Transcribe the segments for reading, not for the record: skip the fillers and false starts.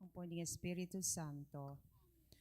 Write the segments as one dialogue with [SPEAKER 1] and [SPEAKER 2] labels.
[SPEAKER 1] ampon ng Espiritu Santo.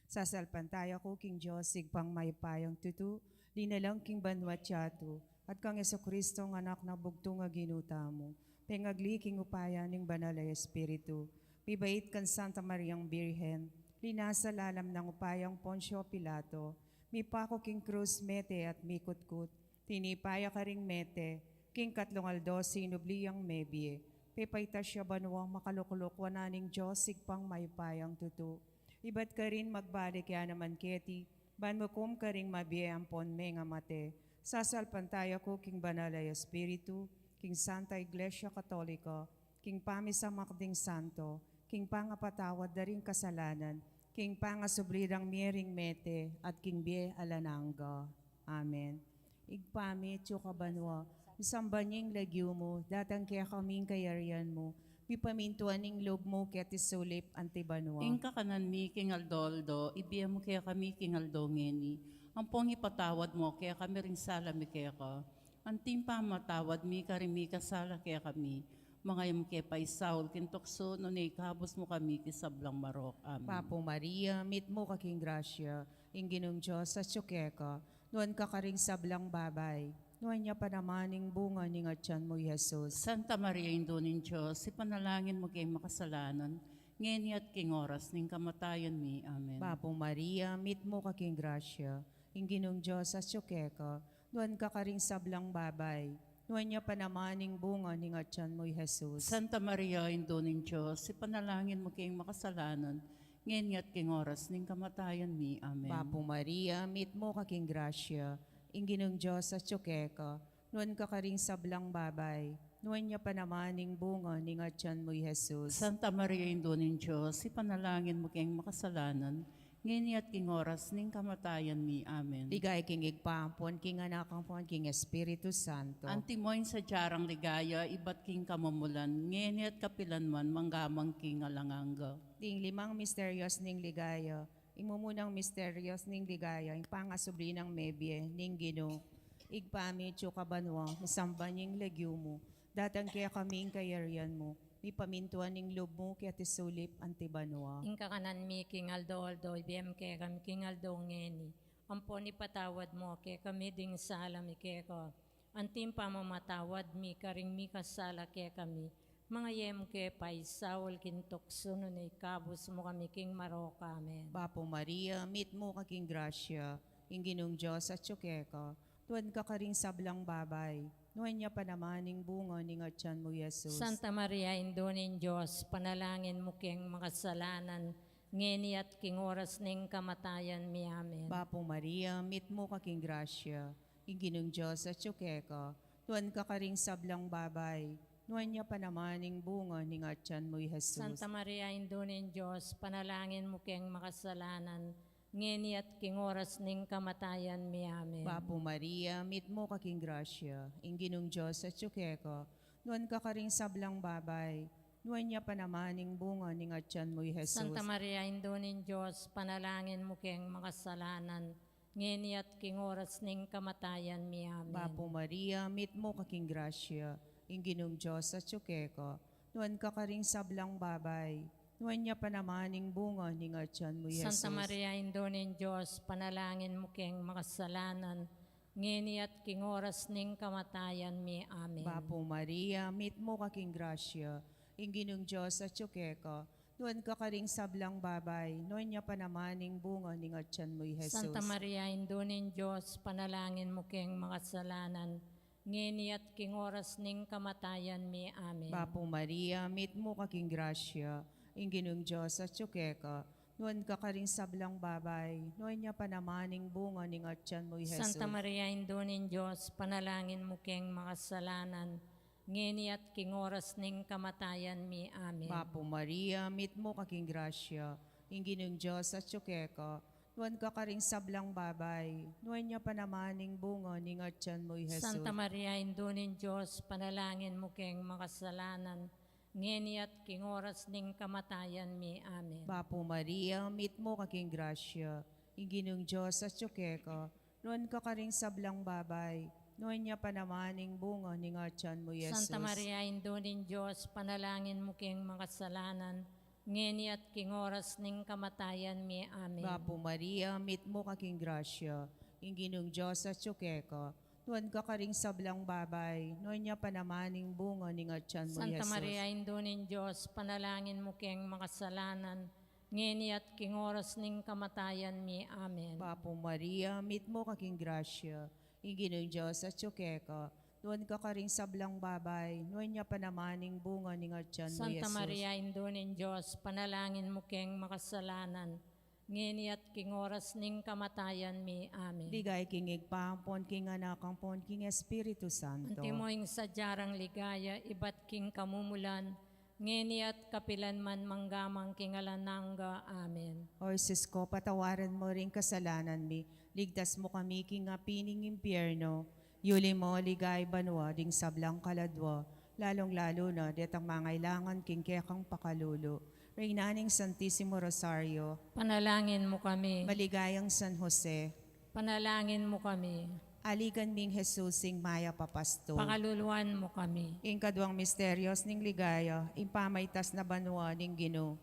[SPEAKER 1] Sasalpantaya ko king Diyos, sigpang may payong tutu, linalang king banwat yatu, at kang Yesu Kristo ng anak na bugtong nga ginuta mo, pengagli king upaya ning banal ay Espiritu, pibait kan Santa Mariang Birhen, linasa lalam ng upayang Poncio Pilato, mipako king krus mete at mikutkut, tinipaya ka ring mete, king katlong aldo sinubliyang mebie, pipayta siya banwang makalukulok wananing Diyos sigpang maypayang tutu. Iba't ka rin magbalik ya naman keti, ban mo kum ka ring mabiyampon me nga mate, sasalpantaya ko king banal ay Espiritu, king Santa Iglesia Katolika, king pamisamakding santo, king pangapatawad daring kasalanan, king pangasubrirang miering mete, at king bie alananga. Amen. Igpami, tsukabanwa, isambanying lagyo mo, datang kaya kaming kayarian mo, pipamintuan ning lob mo kaya tisulip antibanwa.
[SPEAKER 2] Ingka kanan mi king Aldoldo, ibiya mo kaya kami king Aldo ngeni. Ang pong ipatawad mo kaya kami ring sala mi kaya ka. Ang timpa matawad mi karimi kasala kaya kami. Mga yung kaya pa isaul kintokso no ikabos mo kami kisablang marok. Amen.
[SPEAKER 1] Papo Maria, meet mo kaking grasya, inginong Diyos sa tsukeka, nuan ka karing sablang babay, nuan niya pa namaning bunga ning atyan mo, Jesus.
[SPEAKER 2] Santa Maria, Indonin Diyos, ipanalangin mo kayong makasalanan, ngeni at king oras ning kamatayan mi. Amen.
[SPEAKER 1] Papo Maria, meet mo kaking grasya, inginong Diyos sa tsukeka, nuan ka karing sablang babay, nuan niya pa namaning bunga ning atyan mo, Jesus.
[SPEAKER 2] Santa Maria, Indonin Diyos, ipanalangin mo kayong makasalanan, ngeni at king oras ning kamatayan mi. Amen.
[SPEAKER 1] Papo Maria, meet mo kaking grasya, inginong Diyos sa tsukeka, nuan ka karing sablang babay, nuan niya pa namaning bunga ning atyan mo, Jesus.
[SPEAKER 2] Santa Maria, Indonin Diyos, ipanalangin mo kayong makasalanan, ngeni at king oras ning kamatayan mi. Amen.
[SPEAKER 1] Ligay king igpampon, king anak ang pon, king Espiritu Santo.
[SPEAKER 2] Antimoin sa jarang ligaya, iba't king kamamulan, ngeni at kapilanman, manggamang king alanganga.
[SPEAKER 1] Ding limang misteryos ning ligaya, imumunang misteryos ning ligaya, ing pangasubli ng mebye, ning gino, igpami tsukabanwa, misambanying lagyo mo, datang kaya kaming kayarian mo, mi pamintuan ning loob mo kaya tisulip antibanwa.
[SPEAKER 3] Ingka kanan mi king Aldo, ibiyam kaya kami king Aldo ngeni. Ampon ipatawad mo kaya kami ding sala mi kaya ko. Antim pa mamatawad mi karing mi kasala kaya kami. Mga yem kaya pa isawal kintok suno na ikabos mo kami king Maroka. Amen.
[SPEAKER 1] Papo Maria, meet mo kaking grasya, inginong Diyos at tsukeka, tuwan ka karing sablang babay, nuwan niya pa namaning bunga ning atyan mo, Jesus.
[SPEAKER 3] Santa Maria, Indonin Diyos, panalangin mo kayong makasalanan, ngeni at king oras ning kamatayan mi. Amen.
[SPEAKER 1] Papo Maria, meet mo kaking grasya, inginong Diyos at tsukeka, tuwan ka karing sablang babay, nuwan niya pa namaning bunga ning atyan mo, Jesus.
[SPEAKER 3] Santa Maria, Indonin Diyos, panalangin mo kayong makasalanan, ngeni at king oras ning kamatayan mi. Amen.
[SPEAKER 1] Papo Maria, meet mo kaking grasya, inginong Diyos at tsukeka, nuwan ka karing sablang babay, nuwan niya pa namaning bunga ning atyan mo, Jesus.
[SPEAKER 3] Santa Maria, Indonin Diyos, panalangin mo kayong makasalanan, ngeni at king oras ning kamatayan mi. Amen.
[SPEAKER 1] Papo Maria, meet mo kaking grasya, inginong Diyos at tsukeka, nuwan ka karing sablang babay, nuwan niya pa namaning bunga ning atyan mo, Jesus.
[SPEAKER 3] Santa Maria, Indonin Diyos, panalangin mo kayong makasalanan, ngeni at king oras ning kamatayan mi. Amen.
[SPEAKER 1] Papo Maria, meet mo kaking grasya, inginong Diyos at tsukeka, nuwan ka karing sablang babay, nuwan niya pa namaning bunga ning atyan mo, Jesus.
[SPEAKER 3] Santa Maria, Indonin Diyos, panalangin mo kayong makasalanan, ngeni at king oras ning kamatayan mi. Amen.
[SPEAKER 1] Papo Maria, meet mo kaking grasya, inginong Diyos at tsukeka, nuwan ka karing sablang babay, nuwan niya pa namaning bunga ning atyan mo, Jesus.
[SPEAKER 3] Santa Maria, Indonin Diyos, panalangin mo kayong makasalanan, ngeni at king oras ning kamatayan mi. Amen.
[SPEAKER 1] Papo Maria, meet mo kaking grasya, inginong Diyos at tsukeka, nuwan ka karing sablang babay, nuwan niya pa namaning bunga ning atyan mo, Jesus.
[SPEAKER 3] Santa Maria, Indonin Diyos, panalangin mo kayong makasalanan, ngeni at king oras ning kamatayan mi. Amen.
[SPEAKER 1] Papo Maria, meet mo kaking grasya, inginong Diyos at tsukeka, nuwan ka karing sablang babay, nuwan niya pa namaning bunga ning atyan mo, Jesus.
[SPEAKER 3] Santa Maria, Indonin Diyos, panalangin mo kayong makasalanan, ngeni at king oras ning kamatayan mi. Amen.
[SPEAKER 1] Bapo Maria, mit mo kaking grasya, inginong Diyos at tsukeka, tuwan ka karing sablang babay, noon niya panamaning bunga ning atyan mo,
[SPEAKER 3] Santa
[SPEAKER 1] Jesus.
[SPEAKER 3] Maria, Indunin Diyos, panalangin mo keng makasalanan, ngeni at king oras ning kamatayan mi. Amen.
[SPEAKER 1] Bapo Maria, mit mo kaking grasya, inginong Diyos at tsukeka, tuwan ka karing sablang babay, noon niya panamaning bunga ning atyan mo,
[SPEAKER 3] Santa
[SPEAKER 1] Jesus.
[SPEAKER 3] Maria, Indunin Diyos, panalangin mo keng makasalanan, ngeni at king oras ning kamatayan mi. Amen.
[SPEAKER 1] Ligay king igpahampon, king anak, ampon, king Espiritu Santo.
[SPEAKER 3] Antimoing sadyarang ligaya, ibat king kamumulan, ngeni at kapilan man manggamang king alananga. Amen.
[SPEAKER 1] O Jesus ko, patawaran mo rin kasalanan mi, ligtas mo kami king apining impyerno, yuli mo ligay banwa, ding sablang kaladwa, lalong-lalo na detang mangailangan king kekang pakalulo. Reynaning Santissimo Rosario,
[SPEAKER 3] Panalangin mo kami.
[SPEAKER 1] maligayang San Jose,
[SPEAKER 3] Panalangin mo kami.
[SPEAKER 1] aligan ming Jesusing maya papasto.
[SPEAKER 3] Pakaluluan mo kami.
[SPEAKER 1] Ing kadwang misteryos ning ligaya, impamaitas na banwa ning Ginoo.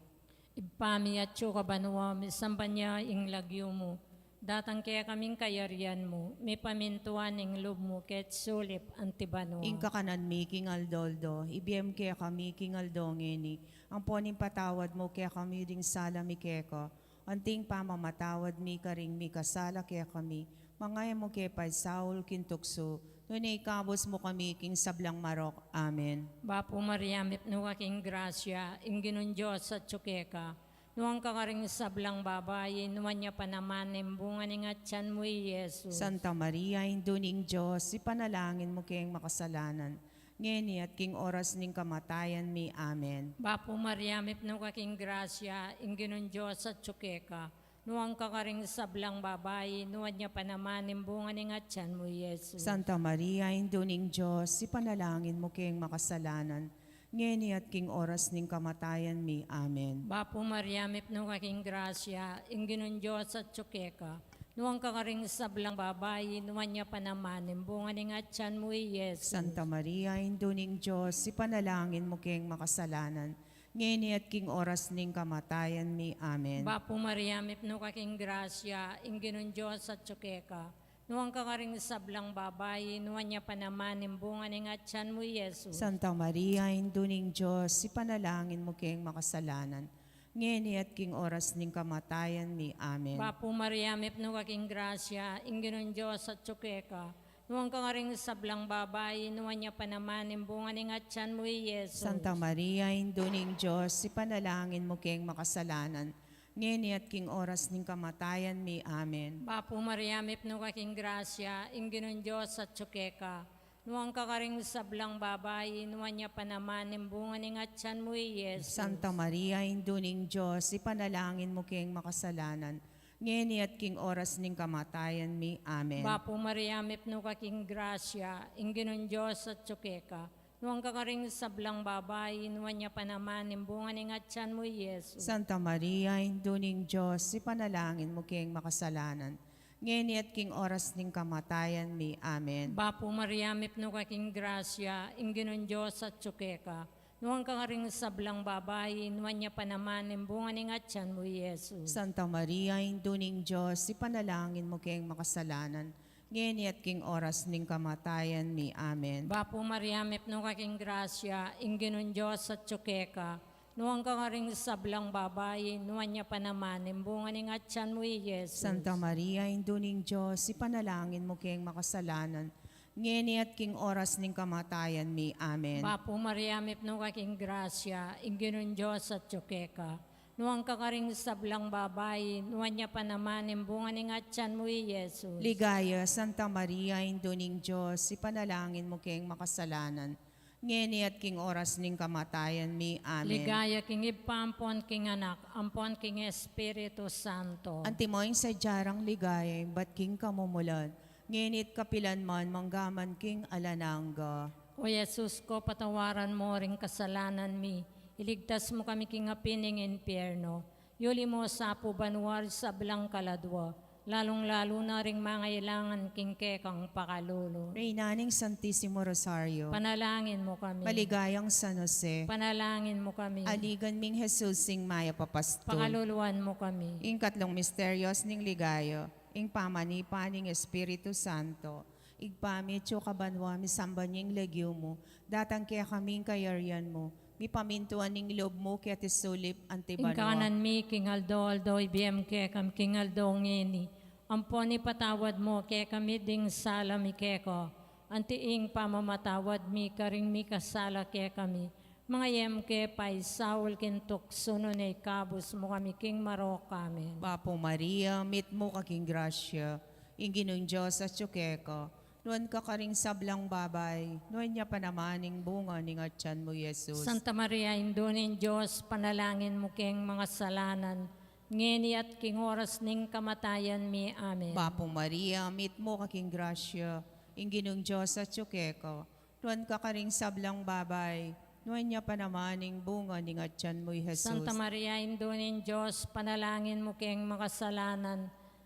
[SPEAKER 3] Ipami at ka banwa, misambanya ing lagyo mo. Datang kaya kaming kayarian mo, may pamintuan ing loob mo, ket sulip antibanwa.
[SPEAKER 1] Ing kakanan mi king Aldoldo, ibiyem kaya kami king Aldongeni, ang poning patawad mo kaya kami ding sala mi keka, anting pamamatawad mi karing mi kasala kaya kami, mangaya mo kaya pay Saul kintukso, nunay kabos mo kami king sablang marok. Amen.
[SPEAKER 3] Bapo Maria, mipno king grasya, ing ginon Diyos at tsukeka, nuwang kakaring sablang babae, nuwan niya pa naman bunga ni nga tiyan mo, Jesus.
[SPEAKER 1] Santa Maria, induning Diyos, ipanalangin mo kayong makasalanan, ngeni at king oras ning kamatayan mi. Amen.
[SPEAKER 3] Bapo Maria, mipno king grasya, ing ginon Diyos at tsukeka, nuwang kakaring sablang babae, nuwan niya pa naman bunga ni nga tiyan mo, Jesus.
[SPEAKER 1] Santa Maria, induning Diyos, ipanalangin mo kayong makasalanan, ngeni at king oras ning kamatayan mi. Amen.
[SPEAKER 3] Bapo Maria, mipno king grasya, ing ginon Diyos at tsukeka, nuwang kakaring sablang babae, nuwan niya pa naman bunga ni nga tiyan mo, Jesus.
[SPEAKER 1] Santa Maria, induning Diyos, ipanalangin mo kayong makasalanan, ngeni at king oras ning kamatayan mi. Amen.
[SPEAKER 3] Bapo Maria, mipno king grasya, ing ginon Diyos at tsukeka, nuwang kakaring sablang babae, nuwan niya pa naman bunga ni nga tiyan mo, Jesus.
[SPEAKER 1] Santa Maria, induning Diyos, ipanalangin mo kayong makasalanan, ngeni at king oras ning kamatayan mi. Amen.
[SPEAKER 3] Bapo Maria, mipno king grasya, ing ginon Diyos at tsukeka, nuwang kakaring sablang babae, nuwan niya pa naman bunga ni nga tiyan mo, Jesus.
[SPEAKER 1] Santa Maria, induning Diyos, ipanalangin mo kayong makasalanan, ngeni at king oras ning kamatayan mi. Amen.
[SPEAKER 3] Bapo Maria, mipno king grasya, ing ginon Diyos at tsukeka, nuwang kakaring sablang babae, nuwan niya pa naman bunga ni nga tiyan mo, Jesus.
[SPEAKER 1] Santa Maria, induning Diyos, ipanalangin mo kayong makasalanan, ngeni at king oras ning kamatayan mi. Amen.
[SPEAKER 3] Bapo Maria, mipno king grasya, ing ginon Diyos at tsukeka, nuwang kakaring sablang babae, nuwan niya pa naman bunga ni nga tiyan mo, Jesus.
[SPEAKER 1] Santa Maria, induning Diyos, ipanalangin mo kayong makasalanan, ngeni at king oras ning kamatayan mi. Amen.
[SPEAKER 3] Bapo Maria, mipno king grasya, ing ginon Diyos at tsukeka, nuwang kakaring sablang babae, nuwan niya pa naman bunga ni nga tiyan mo, Jesus.
[SPEAKER 1] Santa Maria, induning Diyos, ipanalangin mo kayong makasalanan, ngeni at king oras ning kamatayan mi. Amen.
[SPEAKER 3] Bapo Maria, mipno king grasya, ing ginon Diyos at tsukeka, nuwang kakaring sablang babae, nuwan niya pa naman bunga ni nga tiyan mo, Jesus.
[SPEAKER 1] Santa Maria, induning Diyos, ipanalangin mo kayong makasalanan, ngeni at king oras ning kamatayan mi. Amen.
[SPEAKER 3] Bapo Maria, mipno king grasya, ing ginon Diyos at tsukeka, nuwang kakaring sablang babae, nuwan niya pa naman bunga ni nga tiyan mo, Jesus.
[SPEAKER 1] Ligaya, Santa Maria, induning Diyos, ipanalangin mo kayong makasalanan, ngeni at king oras ning kamatayan mi. Amen.
[SPEAKER 3] Ligaya king ipampon king anak, ampon king Espiritu Santo.
[SPEAKER 1] Antimoing sa jarang ligaya, bat king kamumulan, ngenit kapilan man manggaman king alananga.
[SPEAKER 3] O Jesus ko, patawaran mo ring kasalanan mi, iligtas mo kami king apining impyerno, yuli mo sa pubanwar sa blang kaladwa, lalong-lalo na ring mangailangan king kekang pakalulo.
[SPEAKER 1] Reynaning Santisimo Rosario,
[SPEAKER 3] Panalangin mo kami.
[SPEAKER 1] maligayang San Jose,
[SPEAKER 3] Panalangin mo kami.
[SPEAKER 1] aligan ming Jesus sing maya papastol.
[SPEAKER 3] Pakaluluan mo kami.
[SPEAKER 1] Ing katlong misteryos ning ligayo, ing pamanipan ning Espiritu Santo, igpamit yo kabanwa mi sambanying legyo mo, datang kaya kaming kayaryan mo, mi pamintuan ning loob mo kaya tisulip antibanwa.
[SPEAKER 3] Ingkanan mi, King Aldo, ibiyem kekam, King Aldo ngeni. Ampon ipatawad mo, kaya kami ding sala mi keko. Antiing pamamatawad mi, karing mi kasala kaya kami. Mga yem ke pay Saul kintuk suno na ikabos mo kami, King Marok amen.
[SPEAKER 1] Bapo Maria, mit mo kaking grasya, ing ginong Diyos at tsukeko, nuan ka karing sablang babay, nuan niya panamaning bunga ning atyan mo, Jesus.
[SPEAKER 3] Santa Maria, Indunin Diyos, panalangin mo keng mga salanan, ngeni at king oras ning kamatayan mi, amen.
[SPEAKER 1] Bapo Maria, mit mo kaking grasya, ing ginong Diyos at tsukeko, nuan ka karing sablang babay, nuan niya panamaning bunga ning atyan mo, Jesus.
[SPEAKER 3] Santa Maria, Indunin Diyos, panalangin mo keng mga salanan,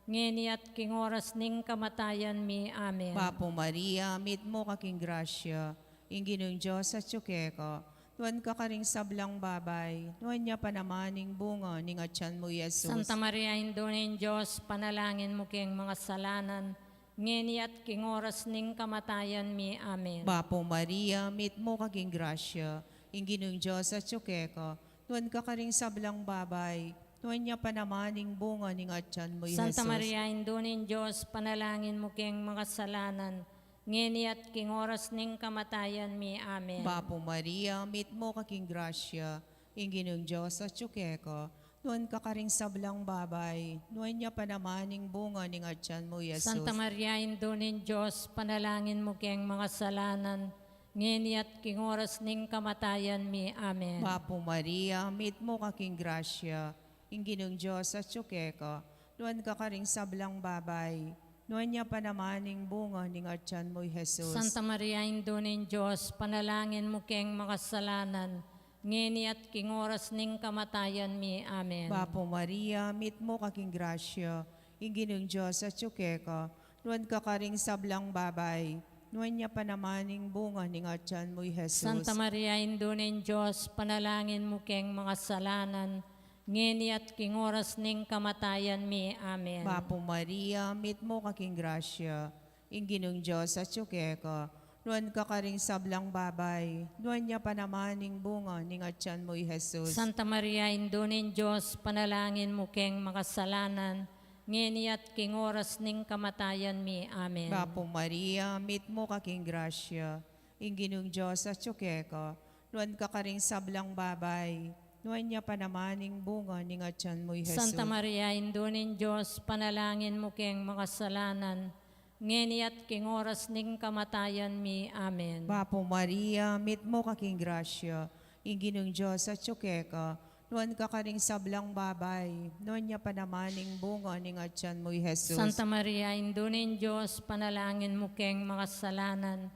[SPEAKER 3] ngeni at king oras ning kamatayan mi, amen.
[SPEAKER 1] Bapo Maria, mit mo kaking grasya, ing ginong Diyos at tsukeko, nuan ka karing sablang babay, nuan niya panamaning bunga ning atyan mo, Jesus.
[SPEAKER 3] Santa Maria, Indunin Diyos, panalangin mo keng mga salanan, ngeni at king oras ning kamatayan mi, amen.
[SPEAKER 1] Bapo Maria, mit mo kaking grasya, ing ginong Diyos at tsukeko, nuan ka karing sablang babay, nuan niya panamaning bunga ning atyan mo, Jesus.
[SPEAKER 3] Santa Maria, Indunin Diyos, panalangin mo keng mga salanan, ngeni at king oras ning kamatayan mi, amen.
[SPEAKER 1] Bapo Maria, mit mo kaking grasya, ing ginong Diyos at tsukeko, nuan ka karing sablang babay, nuan niya panamaning bunga ning atyan mo, Jesus.
[SPEAKER 3] Santa Maria, Indunin Diyos, panalangin mo keng mga salanan, ngeni at king oras ning kamatayan mi, amen.
[SPEAKER 1] Bapo Maria, mit mo kaking grasya, ing ginong Diyos at tsukeko, nuan ka karing sablang babay, nuan niya panamaning bunga ning atyan mo, Jesus.
[SPEAKER 3] Santa Maria, Indunin Diyos, panalangin mo keng mga salanan, ngeni at king oras ning kamatayan mi, amen.
[SPEAKER 1] Bapo Maria, mit mo kaking grasya, ing ginong Diyos at tsukeko, nuan ka karing sablang babay, nuan niya panamaning bunga ning atyan mo, Jesus.
[SPEAKER 3] Santa Maria, Indunin Diyos, panalangin mo keng mga salanan, ngeni at king oras ning kamatayan mi, amen.
[SPEAKER 1] Bapo Maria, mit mo kaking grasya, ing ginong Diyos at tsukeko, nuan ka karing sablang babay, nuan niya panamaning bunga ning atyan mo, Jesus.
[SPEAKER 3] Santa Maria, Indunin Diyos, panalangin mo keng mga salanan, ngeni at king oras ning kamatayan mi, amen.
[SPEAKER 1] Bapo Maria, mit mo kaking grasya, ing ginong Diyos at tsukeko, nuan ka karing sablang babay, nuan niya panamaning bunga ning atyan mo, Jesus.
[SPEAKER 3] Santa Maria, Indunin Diyos, panalangin mo keng mga salanan, ngeni at king oras ning kamatayan mi, amen.
[SPEAKER 1] Bapo Maria, mit mo kaking grasya, ing ginong Diyos at tsukeko, nuan ka karing sablang babay, nuan niya panamaning bunga ning atyan mo, Jesus.
[SPEAKER 3] Santa Maria, Indunin Diyos, panalangin mo keng mga salanan,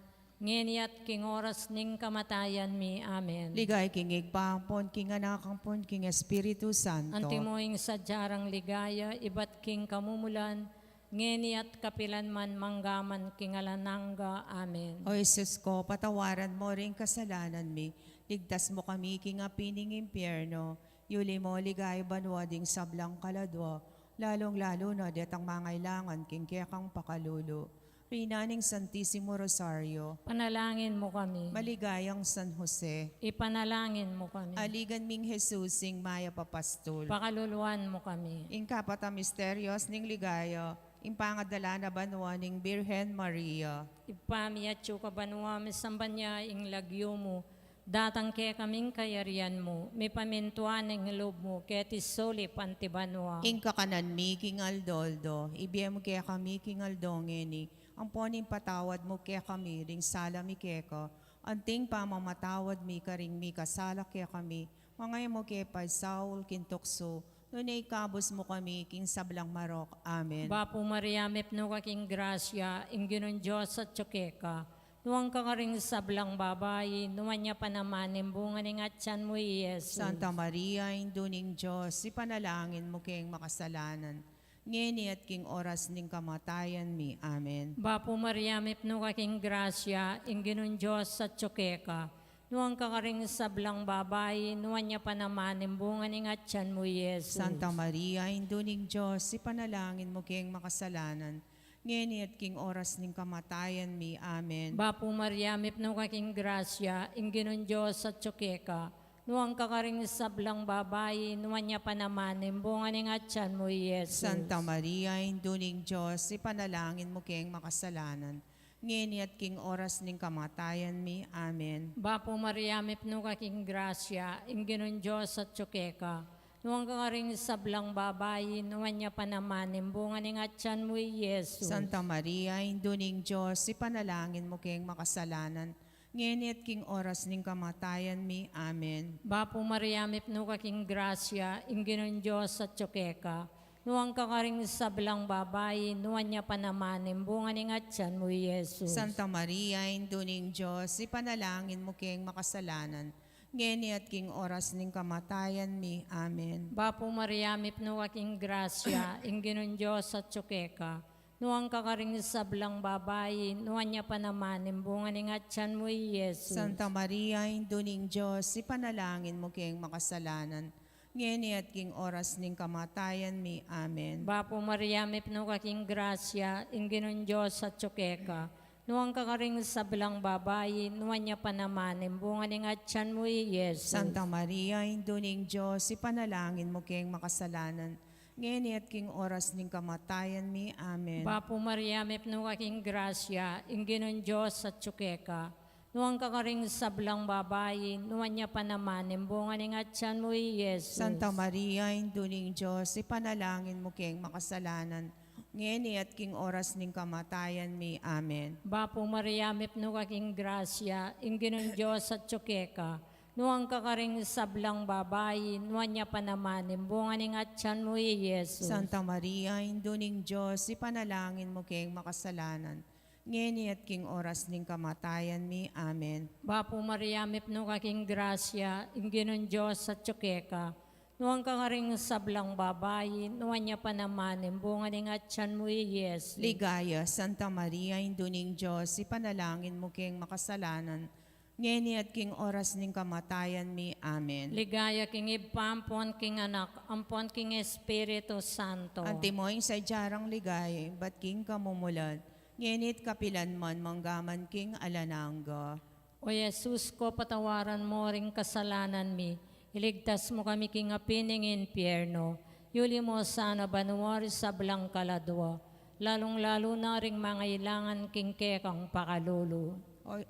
[SPEAKER 3] ngeni at king oras ning kamatayan mi, amen.
[SPEAKER 1] Ligay king igpapon, king anakampon, king Espiritu Santo.
[SPEAKER 3] Antimoing sadyarang ligaya, iba't king kamumulan, ngeni at kapilan man manggaman king alananga, amen.
[SPEAKER 1] O Jesus ko, patawaran mo rin kasalanan mi, ligtas mo kami king apining impyerno, yuli mo ligay banwading sablang kaladwa, lalong-lalo na detang mangailangan king kekang pakalulo. Reynaning Santisimo Rosario,
[SPEAKER 3] Panalangin mo kami.
[SPEAKER 1] maligayang San Jose,
[SPEAKER 3] Ipanalangin mo kami.
[SPEAKER 1] aligan ming Jesus sing maya papastol.
[SPEAKER 3] Pakaluluan mo kami.
[SPEAKER 1] Ing kapata misterios ning ligaya, ing pangadala na banwa ning Birhen Maria.
[SPEAKER 3] Ipami at yung kabanwa, misambanya ing lagyo mo, datang kaya kaming kayarian mo, may pamintuan ng loob mo, kaya tisoli pantibanwa.
[SPEAKER 1] Ing kakanan mi king Aldoldo, ibiyem kaya kami king Aldongeni, ang poning patawad mo kaya kami, ring sala mi keko, anting pamamatawad mi karing mi kasala kaya kami, mga mo kaya pa Saul kintukso, nunay kabos mo kami king sablang marok. Amen.
[SPEAKER 3] Bapo Maria, mepno kaking grasya, ingginon Diyos at tsukeka. Nuwang ka ring sablang babae, nuwan niya pa naman, imbunga ng atyan mo, Jesus.
[SPEAKER 1] Santa Maria, induning Diyos, ipanalangin mo kayong makasalanan. ngeni at king oras ning kamatayan mi. Amen.
[SPEAKER 3] Bapo Maria, mipno kaking grasya, inginon Diyos sa tsukeka. Nuang kakaring sablang babae, nuwan niya pa naman, imbungan ning atyan mo, Yesus.
[SPEAKER 1] Santa Maria, induning Diyos, ipanalangin mo king makasalanan, ngeni at king oras ning kamatayan mi. Amen.
[SPEAKER 3] Bapo Maria, mipno kaking grasya, inginon Diyos sa tsukeka. Nuang kakaring sablang babae, nuwan niya pa naman, imbungan ning atyan mo, Yesus.
[SPEAKER 1] Santa Maria, induning Diyos, ipanalangin mo king makasalanan, ngeni at king oras ning kamatayan mi. Amen.
[SPEAKER 3] Bapo Maria, mipno kaking grasya, inginon Diyos sa tsukeka. Nuang kakaring sablang babae, nuwan niya pa naman, imbungan ning atyan mo, Yesus.
[SPEAKER 1] Santa Maria, induning Diyos, ipanalangin mo king makasalanan, ngeni at king oras ning kamatayan mi. Amen.
[SPEAKER 3] Bapo Maria, mipno kaking grasya, inginon Diyos sa tsukeka. Nuang kakaring sablang babae, nuwan niya pa naman, imbungan ning atyan mo, Yesus.
[SPEAKER 1] Santa Maria, induning Diyos, ipanalangin mo king makasalanan, ngeni at king oras ning kamatayan mi. Amen.
[SPEAKER 3] Bapo Maria, mipno kaking grasya, inginon Diyos sa tsukeka. Nuang kakaring sablang babae, nuwan niya pa naman, imbungan ning atyan mo, Yesus.
[SPEAKER 1] Santa Maria, induning Diyos, ipanalangin mo king makasalanan, ngeni at king oras ning kamatayan mi. Amen.
[SPEAKER 3] Bapo Maria, mipno kaking grasya, inginon Diyos sa tsukeka. Nuang kakaring sablang babae, nuwan niya pa naman, imbungan ning atyan mo, Yesus.
[SPEAKER 1] Santa Maria, induning Diyos, ipanalangin mo king makasalanan, ngeni at king oras ning kamatayan mi. Amen.
[SPEAKER 3] Bapo Maria, mipno kaking grasya, inginon Diyos sa tsukeka. Nuang kakaring sablang babae, nuwan niya pa naman, imbungan ning atyan mo, Yesus.
[SPEAKER 1] Santa Maria, induning Diyos, ipanalangin mo king makasalanan, ngeni at king oras ning kamatayan mi. Amen.
[SPEAKER 3] Bapo Maria, mipno kaking grasya, inginon Diyos sa tsukeka. Nuang kakaring sablang babae, nuwan niya pa naman, imbungan ning atyan mo, Yesus.
[SPEAKER 1] Santa Maria, induning Diyos, ipanalangin mo king makasalanan, ngeni at king oras ning kamatayan mi. Amen.
[SPEAKER 3] Bapo Maria, mipno kaking grasya, inginon Diyos sa tsukeka. Nuang kakaring sablang babae, nuwan niya pa naman, imbungan ning atyan mo, Yesus.
[SPEAKER 1] Ligaya, Santa Maria, induning Diyos, ipanalangin mo king makasalanan, ngeni at king oras ning kamatayan mi. Amen.
[SPEAKER 3] Ligaya king ipampon king anak, ampon king Espiritu Santo.
[SPEAKER 1] Antimoing sa jarang ligaya, bat king kamumulat, ngenit kapilan man manggaman king alanangga.
[SPEAKER 3] O Jesus ko, patawaran mo ring kasalanan mi. Iligtas mo kami king apining impyerno. Yuli mo sana banuwari sa blang kaladwa. Lalong-lalo na ring mga ilangan king kekang pakalulu.
[SPEAKER 1] O,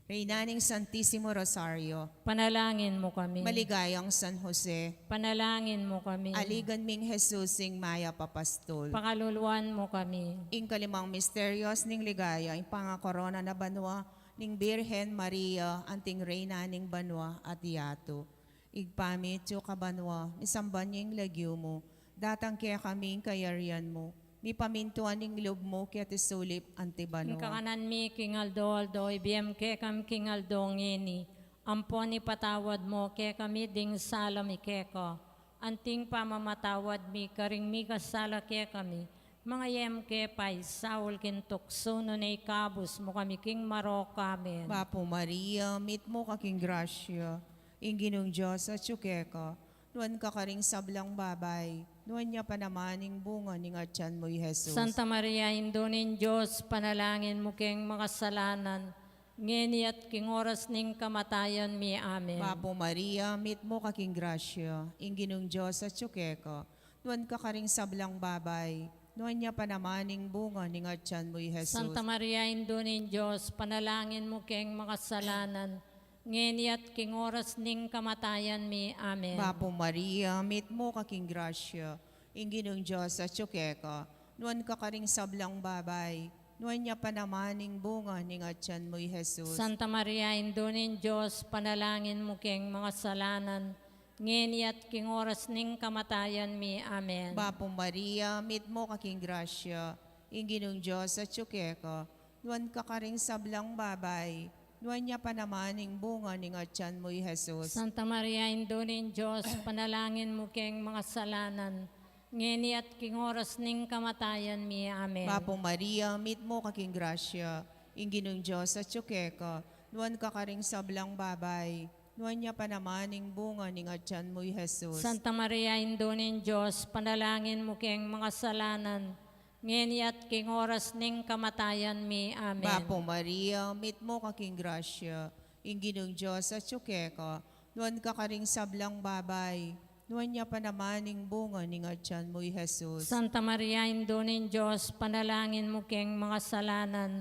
[SPEAKER 1] Reinaning Santissimo Rosario,
[SPEAKER 3] Panalangin mo kami.
[SPEAKER 1] maligayang San Jose,
[SPEAKER 3] Panalangin mo kami.
[SPEAKER 1] aligan ming Jesus sing maya papastol.
[SPEAKER 3] Pakaluluan mo kami.
[SPEAKER 1] Ing kalimang misteryos ning ligaya, ing pangakorona na banwa, ning Birhen Maria, anting reyna ning banwa at yato. Igpamit yu kabanwa, isamban ning lagyo mo, datang kaya kaming kayarian mo, mi pamintuan ning loob mo kaya tisulip anti
[SPEAKER 3] Ing
[SPEAKER 1] banwa.
[SPEAKER 3] kakanan mi king aldo, ibiyem ke kam king aldo ngini. Ampon ipatawad mo ke kami ding salami ke ko. Anting pamamatawad mi karing mi kasala ke kami. Mga yem ke pay saul kin tukso no na ikabus mo kami king maroka amen.
[SPEAKER 1] Bapo Maria, meet mo kaking grasya, inginong Diyos at tsukeka, nuan ka karing sablang babay, nuan niya pa naman ning bunga ning atyan mo, Jesus.
[SPEAKER 3] Santa Maria, Indonin Diyos, panalangin mo king makasalanan, ngeni at king oras ning kamatayan mi, amen.
[SPEAKER 1] Bapo Maria, meet mo kaking grasya, inginong Diyos at tsukeka, nuan ka karing sablang babay, nuan niya pa naman ning bunga ning atyan mo, Jesus.
[SPEAKER 3] Santa Maria, Indonin Diyos, panalangin mo king makasalanan, ngeni at king oras ning kamatayan mi, amen.
[SPEAKER 1] Bapo Maria, meet mo kaking grasya, inginong Diyos at tsukeka, nuan ka karing sablang babay, nuan niya pa naman ning bunga ning atyan mo, Jesus.
[SPEAKER 3] Santa Maria, Indonin Diyos, panalangin mo king makasalanan, ngeni at king oras ning kamatayan mi, amen.
[SPEAKER 1] Bapo Maria, meet mo kaking grasya, inginong Diyos at tsukeka, nuan ka karing sablang babay, nuan niya pa naman ning bunga ning atyan mo, Jesus.
[SPEAKER 3] Santa Maria, Indonin Diyos, panalangin mo king makasalanan, ngeni at king oras ning kamatayan mi. Amen.
[SPEAKER 1] Bapo Maria, meet mo kaking grasya, inginong Diyos at tsukeka, nuan ka karing sablang babay, nuan niya pa naman ing bunga ning atyan mo'y Jesus.
[SPEAKER 3] Santa Maria, Indo nin Diyos, panalangin mo keng mga salanan, ngeni at king oras ning kamatayan mi. Amen.
[SPEAKER 1] Bapo Maria, meet mo kaking grasya, inginong Diyos at tsukeka, nuan ka karing sablang babay, nuan niya pa naman ing bunga ning atyan mo'y Jesus.
[SPEAKER 3] Santa Maria, Indo nin Diyos, panalangin mo keng mga salanan,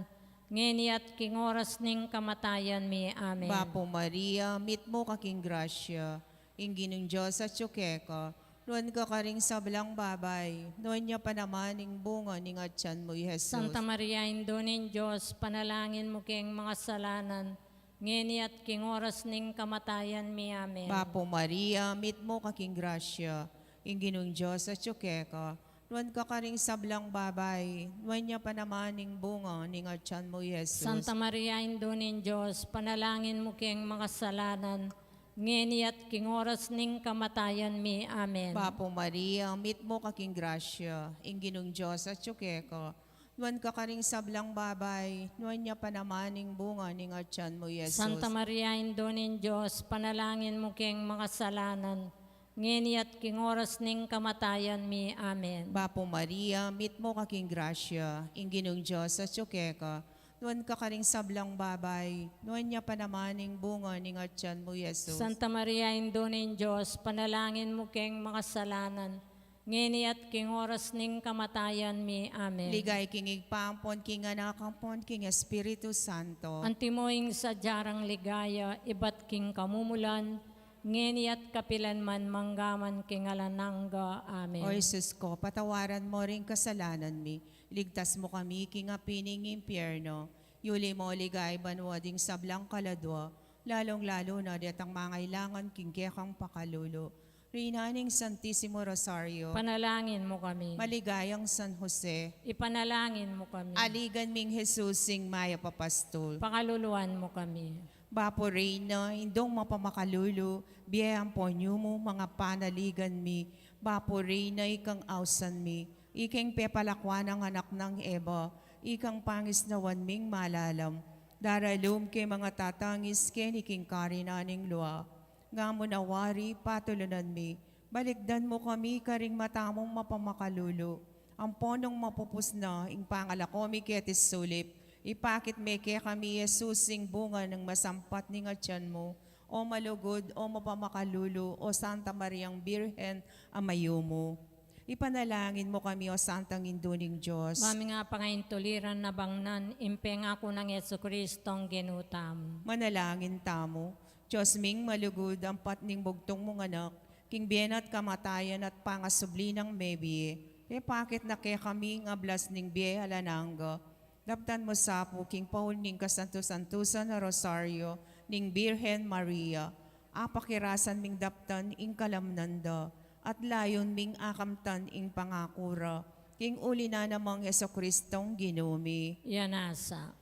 [SPEAKER 3] ngeni at king oras ning kamatayan mi. Amen.
[SPEAKER 1] Bapo Maria, meet mo kaking grasya, inginong Diyos at tsukeka, nuan ka karing sablang babay, nuan niya pa naman ing bunga ning atyan mo'y Jesus.
[SPEAKER 3] Santa Maria, Indo nin Diyos, panalangin mo keng mga salanan, ngeni at king oras ning kamatayan mi. Amen.
[SPEAKER 1] Bapo Maria, meet mo kaking grasya, inginong Diyos at tsukeka, nuan ka karing sablang babay, nuan niya pa naman ing bunga ning atyan mo'y Jesus.
[SPEAKER 3] Santa Maria, Indo nin Diyos, panalangin mo keng mga salanan, ngeni at king oras ning kamatayan mi. Amen.
[SPEAKER 1] Bapo Maria, meet mo kaking grasya, inginong Diyos at tsukeka, nuan ka karing sablang babay, nuan niya pa naman ing bunga ning atyan mo'y Jesus.
[SPEAKER 3] Santa Maria, Indo nin Diyos, panalangin mo keng mga salanan, ngeni at king oras ning kamatayan mi. Amen.
[SPEAKER 1] Bapo Maria, meet mo kaking grasya, inginong Diyos at tsukeka, nuan ka karing sablang babay, nuan niya pa naman ing bunga ning atyan mo'y Jesus.
[SPEAKER 3] Santa Maria, Indo nin Diyos, panalangin mo keng mga salanan, ngeni at king oras ning kamatayan mi. Amen.
[SPEAKER 1] Ligay king igpampon, king anak, ampon, king Espiritu Santo.
[SPEAKER 3] Antimoing sa jarang ligaya, ibat king kamumulan, ngeni at kapilanman manggaman king alanangga. Amen.
[SPEAKER 1] O Jesus ko, patawaran mo rin kasalanan mi, ligtas mo kami king apining impyerno, yuli mo ligay banwading sablang kaladwa, lalong-lalo na detang mangailangan king kekang pakalulo. Rinaning Santissimo Rosario,
[SPEAKER 3] Panalangin mo kami.
[SPEAKER 1] maligayang San Jose,
[SPEAKER 3] Ipanalangin mo kami.
[SPEAKER 1] aligan ming Jesus sing maya papastol.
[SPEAKER 3] Pakaluluan mo kami.
[SPEAKER 1] Bapo Reyna, indong mapamakalulo, biyayang ponyo mo mga panaligan mi. Bapo Reyna, ikang ausan mi. Ikang pepalakwan ang anak ng Eva. Ikang pangis na wanming malalam. Daralum kay mga tatangis keniking karinaning luwa. Nga mo nawari, patulunan mi. Balikdan mo kami karing matamong mapamakalulo. Ang ponong mapupus na, ing pangalako mi ketis sulip. Ipakit me kaya kami Jesus sing bunga ng masampat ni atyan mo. O malugod, o mapamakalulo, o Santa Mariang Birhen, amayo mo. Ipanalangin mo kami, o Santang Induning Diyos.
[SPEAKER 3] Mami nga pangayin tuliran na bangnan, impeng ako ng Yesu Kristong ginutam.
[SPEAKER 1] Manalangin tamo. Diyos ming malugod ang patning bugtong mong anak, king bien at kamatayan at pangasubli ng mebi. Pakit na kaya kami nga blas ning biye alananga. Daptan mo sa po, King Paul ning kasanto-santusan na Rosario, ning Birhen Maria. Apakirasan ming daptan ing kalamnanda, at layon ming akamtan ing pangakura. King uli na namang Yeso Kristong ginumi.
[SPEAKER 3] Yanasa.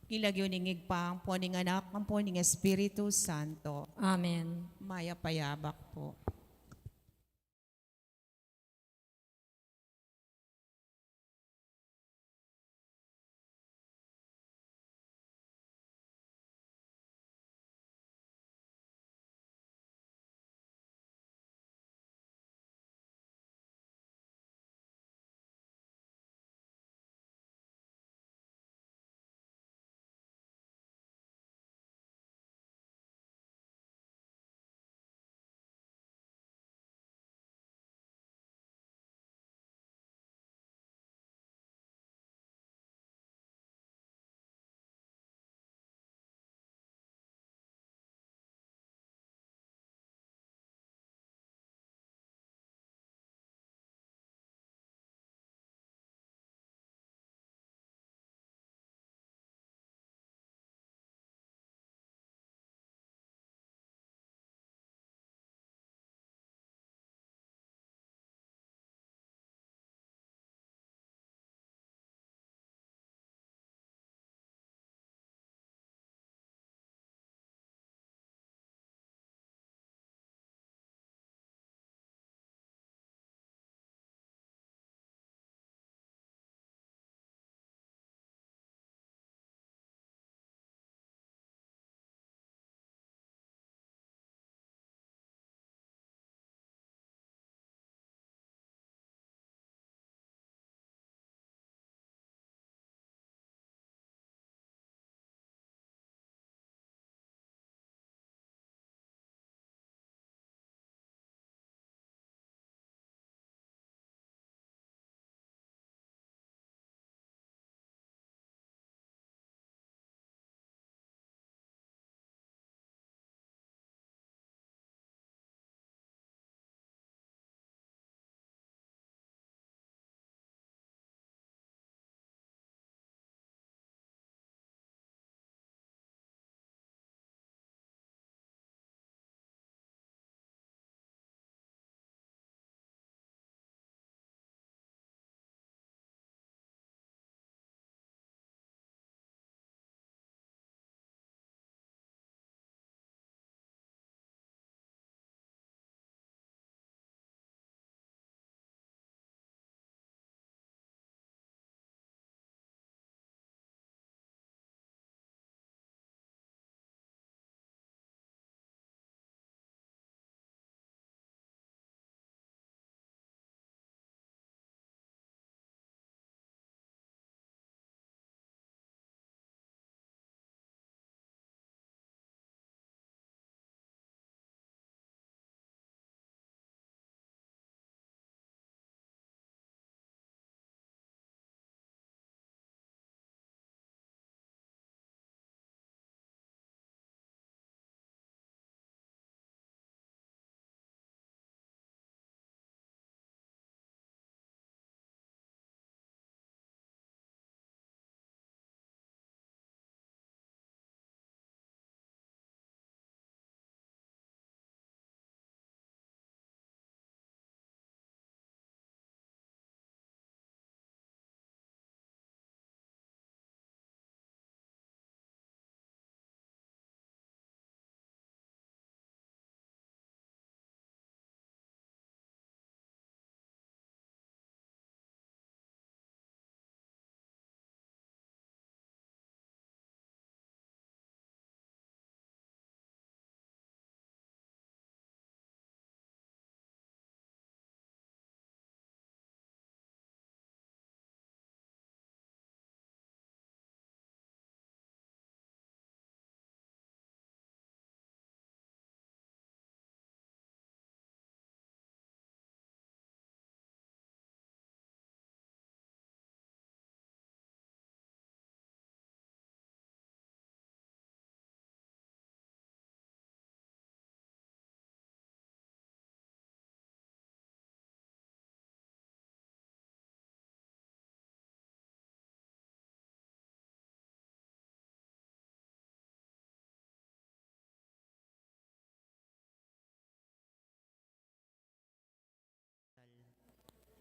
[SPEAKER 1] Kilagyo ning igpang po ning anak, ang po ning Espiritu Santo.
[SPEAKER 3] Amen.
[SPEAKER 1] Maya payabak po.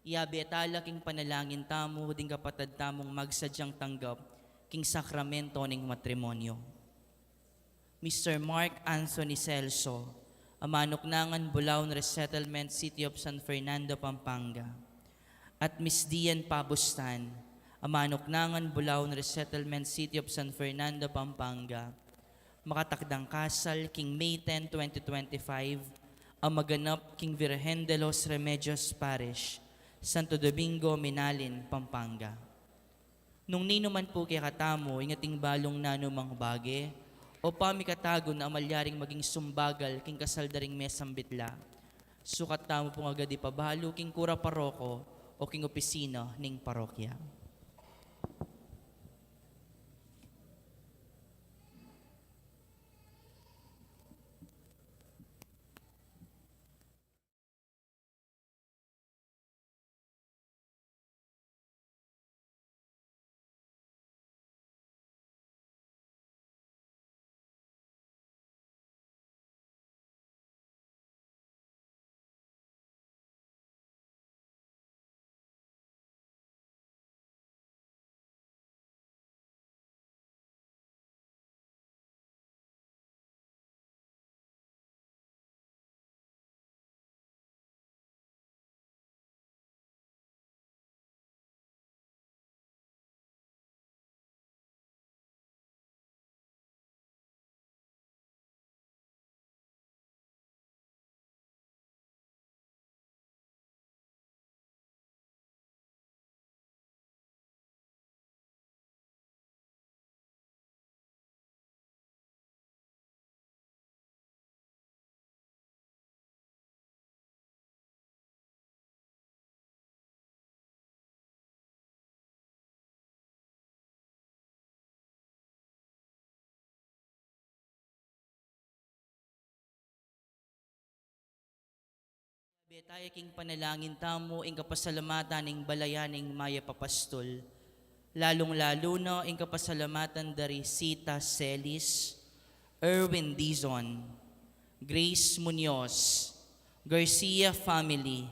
[SPEAKER 4] Iabetala king panalangin tamo, ding kapatad tamong magsadyang tanggap, king sakramento ning matrimonyo. Mr. Mark Anthony Celso, Amanoknangan, Bulaon Resettlement, City of San Fernando, Pampanga. At Miss Dian Pabustan, Amanoknangan, Bulaon Resettlement, City of San Fernando, Pampanga. Makatakdang kasal, king May 10, 2025, ang maganap king Virgen de los Remedios Parish, Santo Domingo, Minalin, Pampanga. Nung ninuman po kay katamo, ingating balong nanumang bage, o pamikatago na amalyaring maging sumbagal king kasaldaring mesang bitla. Sukat tamo pong agad ipabalo king kura paroko o king opisina ning parokya. Betaya king panalangin tamo, ing kapasalamatan ing balayaning maya papastol. Lalong-lalo na ing kapasalamatan dari Sita Celis, Erwin Dizon, Grace Munoz, Garcia family,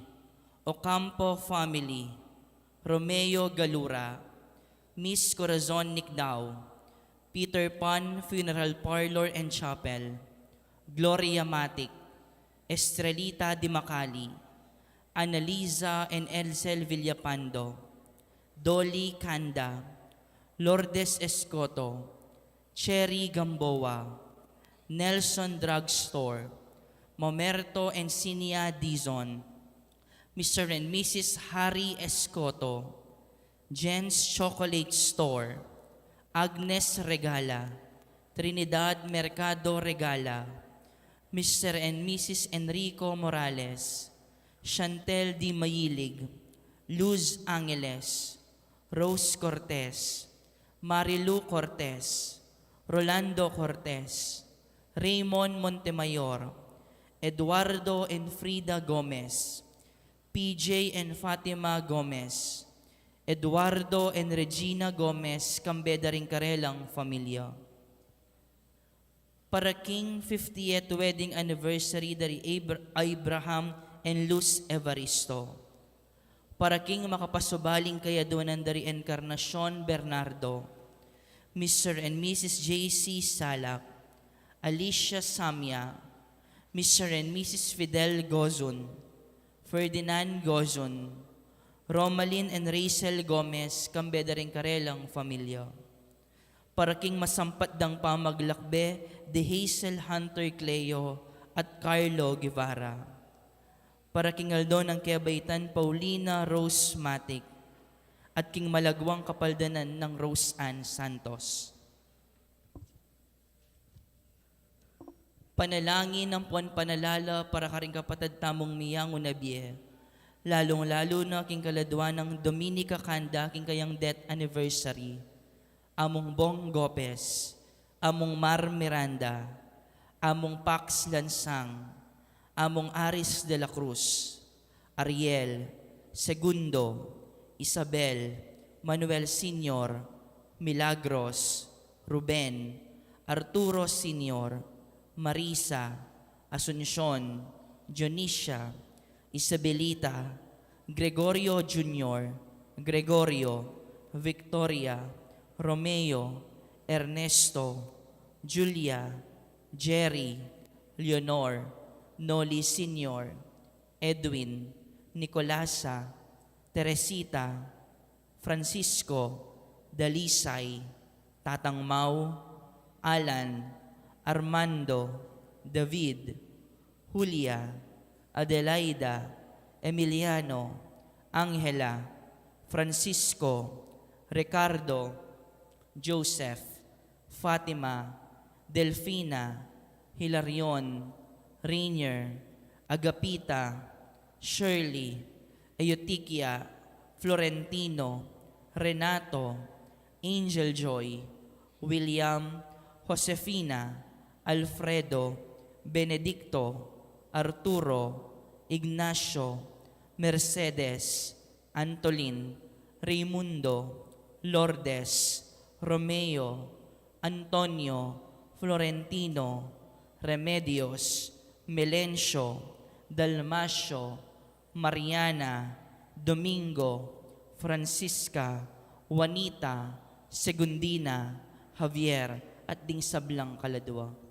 [SPEAKER 4] Ocampo family, Romeo Galura, Miss Corazon Nicdao, Peter Pan Funeral Parlor and Chapel, Gloria Matic, Estrelita Di Macali, Annaliza and Elcel Villapando, Dolly Kanda, Lourdes Escoto, Cherry Gamboa, Nelson Drugstore, Momerto and Sinia Dizon, Mr. and Mrs. Harry Escoto, Jen's Chocolate Store, Agnes Regala, Trinidad Mercado Regala, Mr. and Mrs. Enrico Morales, Chantel Di Mayilig, Luz Angeles, Rose Cortez, Marilu Cortez, Rolando Cortez, Raymond Montemayor, Eduardo and Frida Gomez, PJ and Fatima Gomez, Eduardo and Regina Gomez, Kambeda ring karelang familia. Para king 50th wedding anniversary dari Abraham and Luz Evaristo. Para king makapasubaling kayaduanan dari Encarnacion Bernardo, Mr. and Mrs. J.C. Salak, Alicia Samya, Mr. and Mrs. Fidel Gozon, Ferdinand Gozon, Romalyn and Rachel Gomez, Kambeda ring karelang familia. Para king masampadang pamaglakbe, de Hazel Hunter Cleo at Carlo Guevara. Para king Aldo ng Kiabaitan Paulina Rose Matic at king malagwang kapaldanan ng Rose Ann Santos. Panalangin ng puwan panalala para karing kapatad tamong miyang unabye, lalong-lalo na king kaladwa ng Dominica Kanda king kayang death anniversary, among Bong Gopez, among Mar Miranda, among Pax Lansang, among Aris de la Cruz, Ariel, Segundo, Isabel, Manuel Sr., Milagros, Ruben, Arturo Sr., Marisa, Asuncion, Dionisia, Isabelita, Gregorio Jr., Gregorio, Victoria, Romeo, Ernesto, Julia, Jerry, Leonor, Noli Sr., Edwin, Nicolasa, Teresita, Francisco, Dalisay, Tatang Mau, Alan, Armando, David, Julia, Adelaida, Emiliano, Angela, Francisco, Ricardo, Joseph, Fatima, Delfina, Hilarion, Rainier, Agapita, Shirley, Eutiquia, Florentino, Renato, Angel Joy, William, Josefina, Alfredo, Benedicto, Arturo, Ignacio, Mercedes, Antolin, Raimundo, Lourdes, Romeo, Antonio, Florentino, Remedios, Melencio, Dalmacio, Mariana, Domingo, Francisca, Juanita, Segundina, Javier, at ding sablang kaladwa.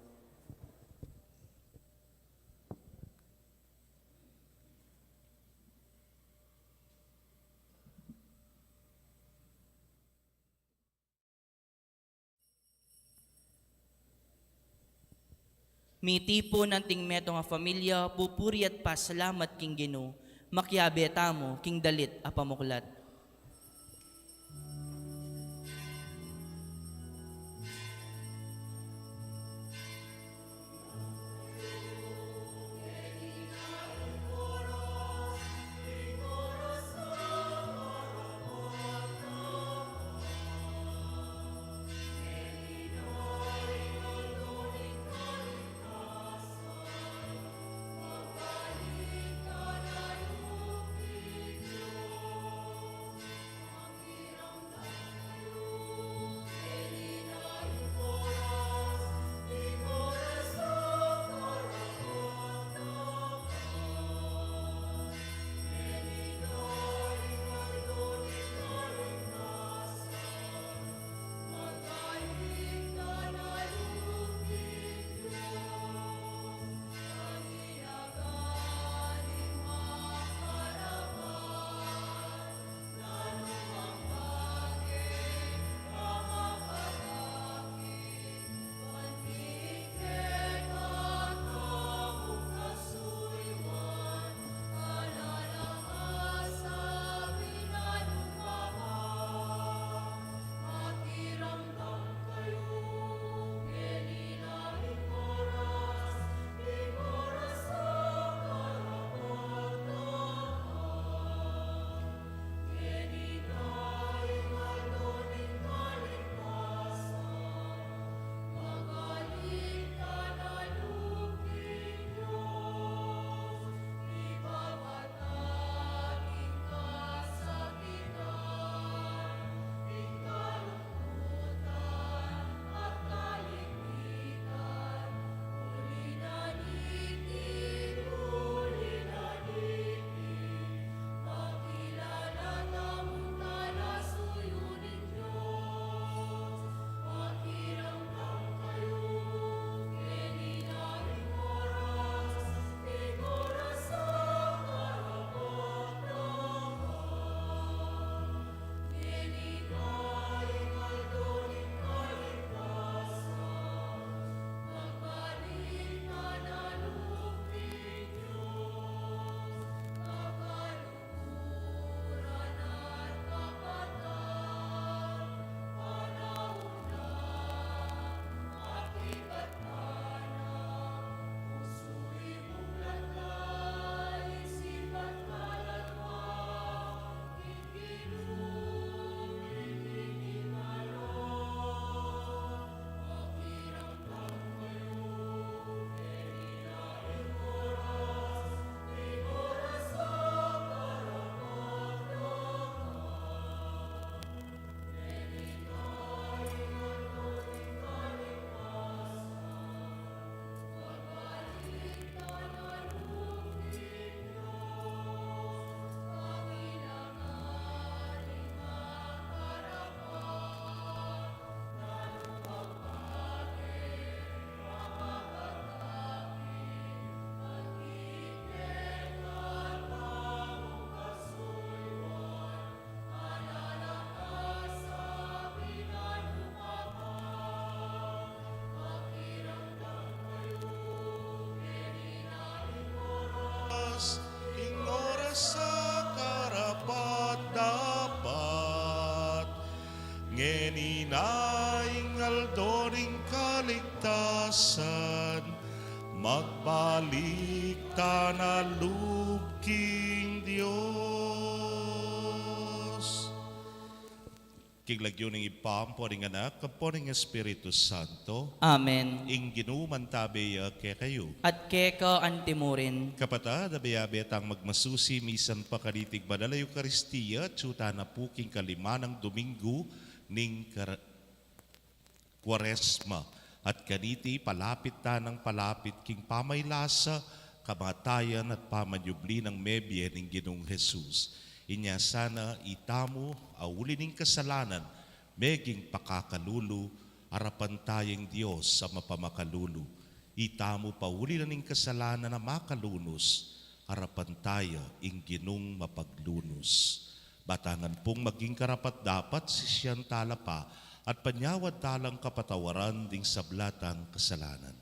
[SPEAKER 4] Miti po ng tingmeto nga familia, pupuri at pasalamat king Gino, makyabe tamo king dalit a pamuklat.
[SPEAKER 5] aldoning kaligtasan, magbalik ta na lubking Dios. King lagyo ng ipampo ring anak, kapo ng Espiritu Santo,
[SPEAKER 4] Amen.
[SPEAKER 5] ing ginuman tabeya ke kayo.
[SPEAKER 4] At keka antimurin,
[SPEAKER 5] Kapatad, abayabet ang magmasusi, misan pa karitig banal na Eucharistia, tsuta na puking kalima ng Domingo, ning Kwaresma. At kaniti, palapit ta ng palapit, king pamaylasa, kamatayan at pamanyubli ng mebye ng Ginong Jesus. Inya sana itamo, awuli ning kasalanan, meging pakakalulu, arapan tayong Diyos sa mapamakalulu. Itamo pauli na ning kasalanan na makalunos, harapan tayo ing Ginong mapaglunos. Batangan pong maging karapat dapat si siyang talapa at panyawad talang kapatawaran ding sablatang kasalanan.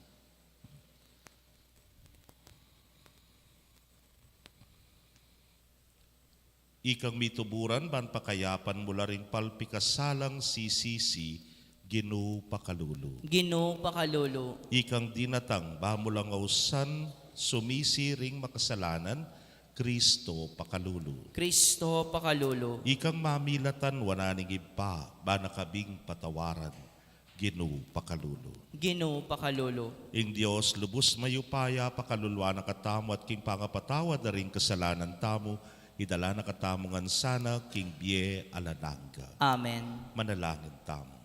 [SPEAKER 5] Ikang mituburan ban pakayapan mula ring palpikasalang sisisi, Ginoo pakalulu.
[SPEAKER 4] Ginoo pakalulu,
[SPEAKER 5] Ikang dinatang bamulang ausan, sumisi ring makasalanan, Kristo pakalulu.
[SPEAKER 4] Kristo pakalulu,
[SPEAKER 5] Ikang mamilatan wananing iba, banakabing patawaran, Ginoo pakalulu.
[SPEAKER 4] Ginoo pakalulu,
[SPEAKER 5] Ing Diyos lubos mayupaya pakalulwa na katamo at king pangapatawad na ring kasalanan tamo, idala na katamongan sana king bie alanangga.
[SPEAKER 4] Amen.
[SPEAKER 5] Manalangin tamo.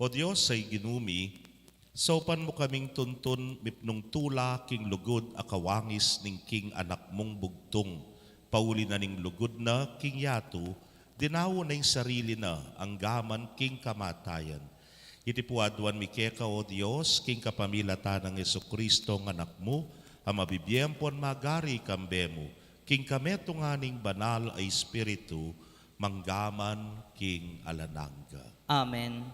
[SPEAKER 5] O Diyos ay ginumi, sopan mo kaming tuntun mipnong tula king lugod akawangis ning king anak mong bugtong. Pauli na ning lugod na king yato, dinawo na yung sarili na ang gaman king kamatayan. Itipuadwan mi keka o Diyos, king kapamilata ng Jesucristo ng anak mo, ang mabibiyempon magari kambemo, king kameto nga ning banal ay espiritu, manggaman king alanangga.
[SPEAKER 4] Amen.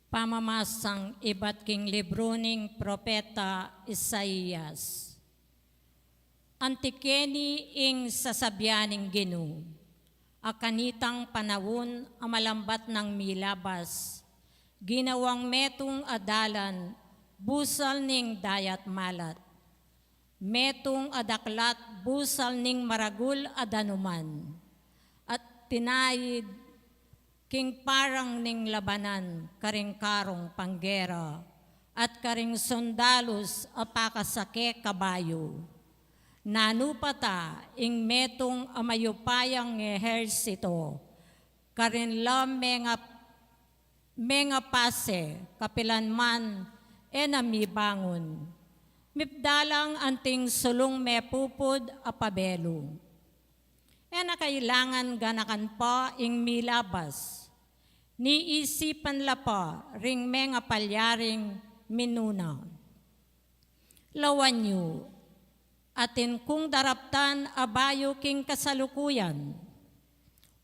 [SPEAKER 3] Pamamasang iba't king libro ning propeta Isaías. Antikeni ing sasabyaning Ginoo, akanitang panahon amalambat ng milabas, ginawang metong adalan, busal ning dayat malat, metong adaklat, busal ning maragul adanuman, at tinayid king parang ning labanan, karing karong panggera, at karing sondalos apakasake kabayo. Nanupata ing metong amayupayang ehersito, karin lam menga pase, kapilanman enamibangon. Mipdalang anting sulong mepupod apabelo. Kailangan ganakan pa ing milabas. Niisipan la pa ring menga palyaring minuna. Lawanyo, atin kung daraptan abayo king kasalukuyan.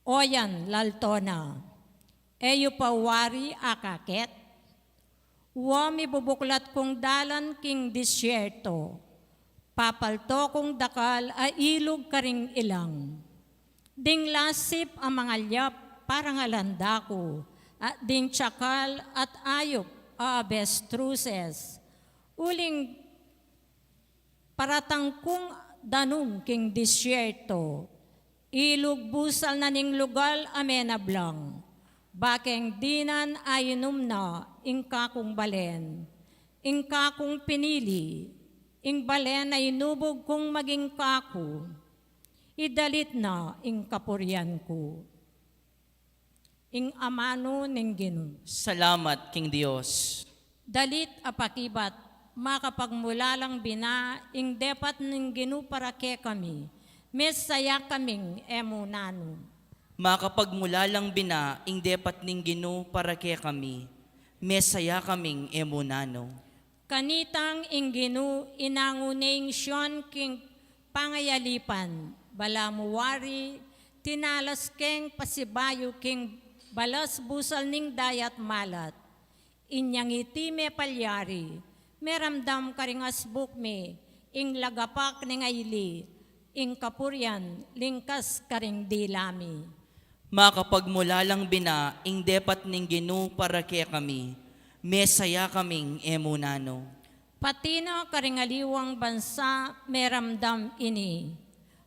[SPEAKER 3] Oyan laltona, eyo pawari akaket. Wami bubuklat kong dalan king disyerto. Papalto kong dakal ay ilog karing ilang. Ding lasip ang mga lyap parang alanda ko, at ding tsakal at ayop avestruses. Uling paratangkong danong king disyerto, ilog busal na ning lugal amenablang. Bakeng dinan ayunum na ing kakong balen, ing kakong pinili, ing balen ay inubog kong maging kako. Idalit na ing kapuryan ko. Ing amano ning Ginoo.
[SPEAKER 4] Salamat, King Diyos.
[SPEAKER 3] Dalit apakibat, makapagmulalang bina, ing depat ning Ginoo para ke kami. Mesaya kaming emunano.
[SPEAKER 4] Makapagmulalang bina, ing depat ning Ginoo para kaya kami. Mesaya kaming emunano.
[SPEAKER 3] Kanitang ing Ginoo inanguning siyon king pangayalipan. Balamuwari, tinalas keng pasibayo king balas busal ning dayat malat, inyang iti me palyari, meramdam karingas bukme, ing lagapak ning ayli, ing kapuryan, lingkas karing dilami.
[SPEAKER 4] Makapagmulalang bina, ing depat ning Ginu para kaya kami, mesaya kaming emunano.
[SPEAKER 3] Pati na karingaliwang bansa meramdam ini.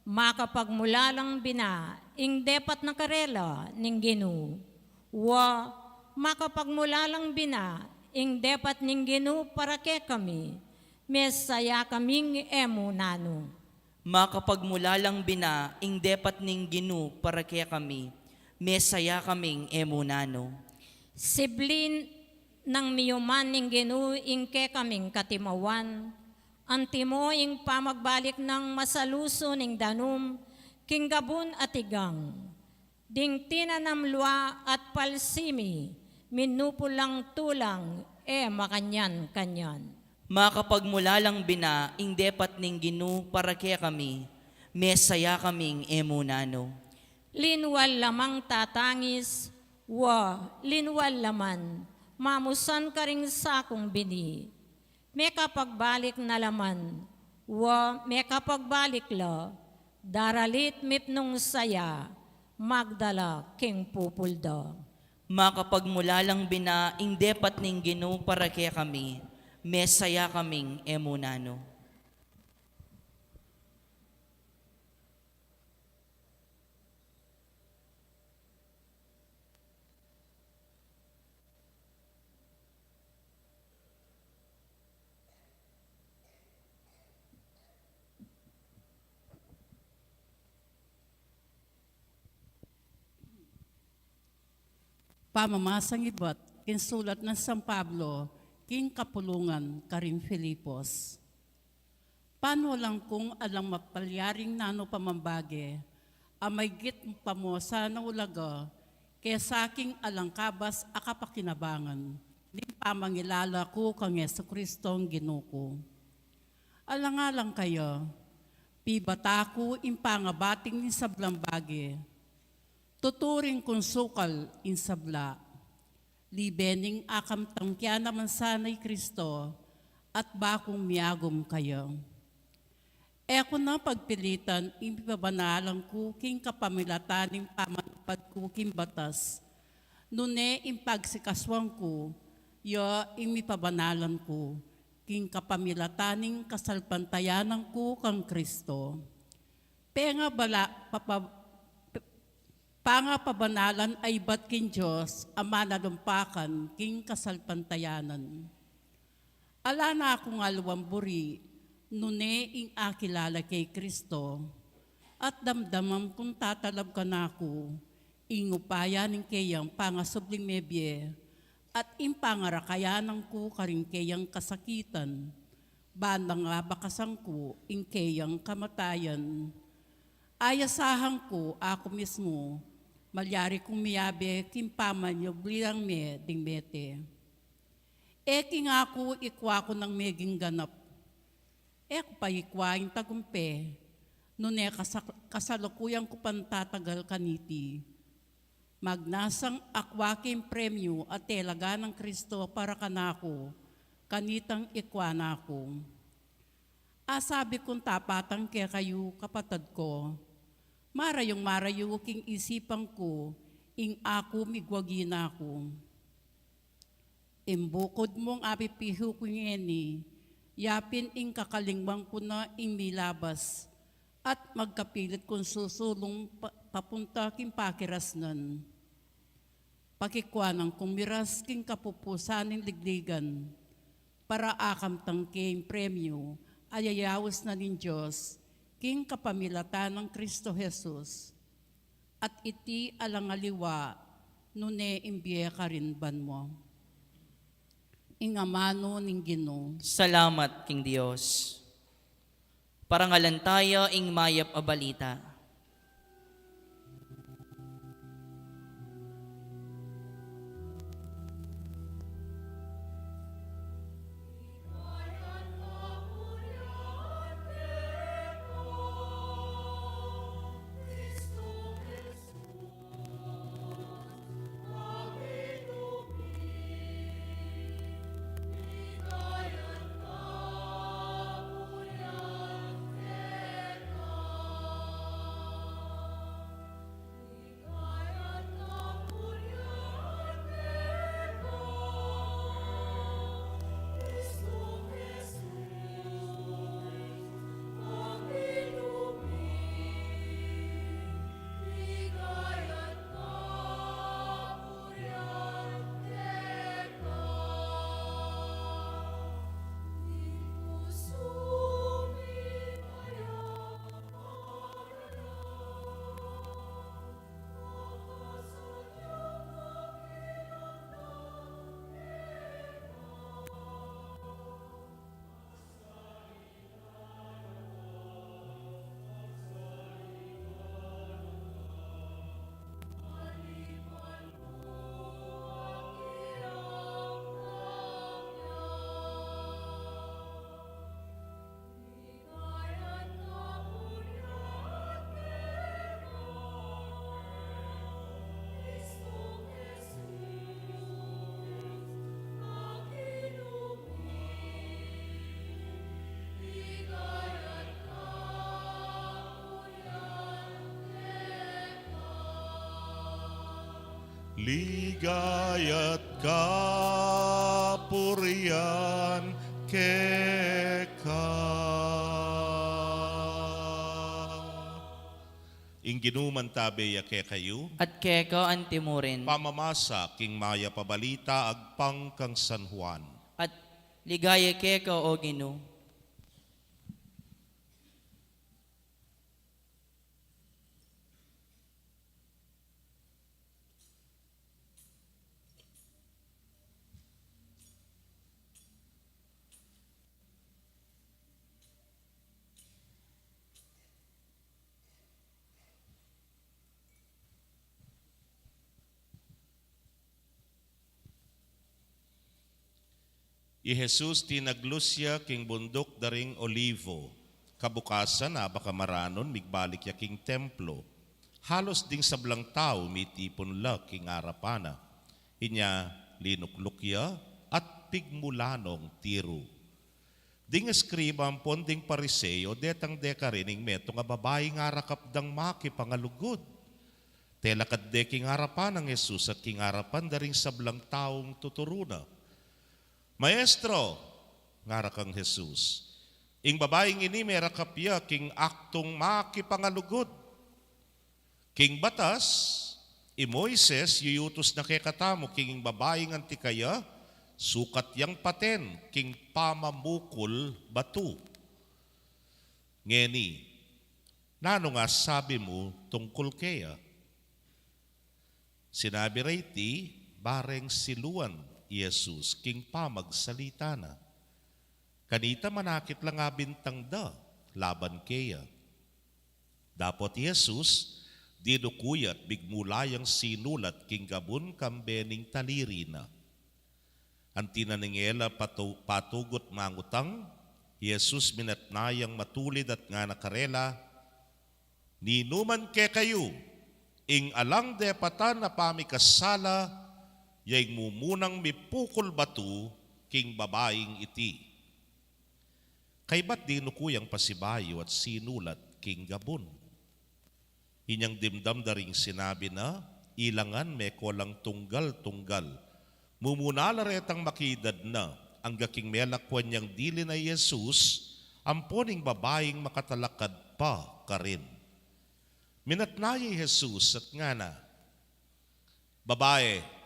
[SPEAKER 3] Makapagmulalang bina, ing depat na karela ning Ginu. Wa makapagmulalang bina, ing depat ning Ginu para kay kami. Mesaya kaming emunano.
[SPEAKER 4] Makapagmulalang bina, ing depat ning Ginu para kaya kami, mesaya kaming emunano.
[SPEAKER 3] Siblin ng miyuman ning Ginu ingke kaming katimawan, antimo ing pamagbalik ng masaluso ning danum, king gabun at igang. Ding tinanamlua at palsimi, minupulang tulang, makanyan-kanyan.
[SPEAKER 4] Makapagmulalang bina, ing depat ning Ginu para kaya kami, mesaya kaming emunano.
[SPEAKER 3] Linwal lamang tatangis, linwal laman, mamusan ka ring sakong bini. May kapagbalik na laman, may kapagbalik la, daralit mipnong saya, magdala king pupulda.
[SPEAKER 4] Makapagmulalang bina, ing depat ning Ginu para kaya kami, mesaya kaming emunano.
[SPEAKER 2] Pamamasang ibat, kinsulat ng San Pablo, king kapulungan karing Filipos. Paano lang kung alang mapalyaring nano pamambage, amay git pamosa na ulaga, kaya sa aking alangkabas akapakinabangan, di pamangilala ko kang Jesucristong Ginuko. Alangalang kayo, pibata ko impangabating ni sablang bage, tuturing kung sukal in sabla, libening akam tangkya naman sana'y Kristo, at bakong miyagom kayo. Eko na pagpilitan, impibabanalang kuking kapamilataning pamanupad kuking batas, nune impagsikaswang ko, yo imipabanalan ko, king kapamilataning kasalpantayanan ko kang Kristo. Penga bala, pangapabanalan ay bat kin Diyos, ama na lumpakan, king kasalpantayanan. Ala na akong alwamburi, nune ing akilala kay Kristo, at damdamam kung tatalab ka na ako, ing upayanin kayang pangasubling mebye, at impangarakayanan ko karing kayang kasakitan, bandang nga bakasang ko, ing kayang kamatayan. Ayasahan ko ako mismo, malyari kong miyabe, kimpaman nyo bilang me, ding mete. Eki nga ako, ikwa ko ng meging ganap. Eko pa ikwa yung tagumpe, nune kasalukuyang ko pantatagal kaniti. Magnasang akwaking premyo at telaga ng Kristo para kanako, kanitang ikwa na ako. Asabi kong tapatang kaya kayo kapatid ko, marayong king isipang ko, ing ako migwagi na ako. Imbukod mong apipiho ko ngeni, yapin ing kakalingwang ko na ing milabas, at magkapilit kong susulong papunta king pakirasnan. Pakikwanang kumiras king kapupusaning ligligan, para akam tangking premyo, ayayawas na nin Diyos, king kapamilatan ng Kristo Jesus, at iti alangaliwa, nune imbiye ka rin ban mo. Ingamano ning Ginoo.
[SPEAKER 4] Salamat, King Diyos. Parangalan tayo, ing mayap a balita.
[SPEAKER 5] ligay at kapurian keka. Ingginuman tabi ke kayo,
[SPEAKER 4] At keka ang timurin.
[SPEAKER 5] pamamasa king maya pabalita agpang kang San Juan.
[SPEAKER 4] At ligaya keka o Ginoo.
[SPEAKER 5] I Jesus tinaglusya king bundok daring Olivo. Kabukasan na baka maranon migbalik ya king templo. Halos ding sablang tao mitipon la king arapana. Inya linuklukya at pigmulanong tiro. Ding eskriba ang ponding pariseo detang dekarining meto nga babae nga rakapdang maki pangalugod. Telakad de king harapan ng Jesus at king harapan daring sablang taong tuturuna. Maestro, ngara kang Jesus, ing babaeng ini merakapya king aktong makipangalugod. King batas, i Moises yuyutos na kekatamo king babaeng antikaya, sukat yang paten king pamamukol batu. Ngeni, nano nga sabi mo tungkol kaya? Sinabi rayti, bareng siluan Jesus, king pamagsalita na. Kanita manakit lang nga bintang da, laban kaya. Dapot Jesus, dinukuyat bigmulayang sinulat king gabun kambening taliri na. Antinaningela patugot mangutang, Jesus minatnayang matulid at nga nakarela, ninuman ke kayo, ing alang depatan na pamikasala, yaing mumunang mipukol batu king babaeng iti. Kay ba't dinukuyang pasibayo at sinulat king gabon? Inyang dimdam daring sinabi na, ilangan me kolang tunggal-tunggal. Mumunala retang makidad na, ang gaking melakwan niyang dili na Jesus, amponing babaeng makatalakad pa karin. Minatnayi Jesus at nga na, babae,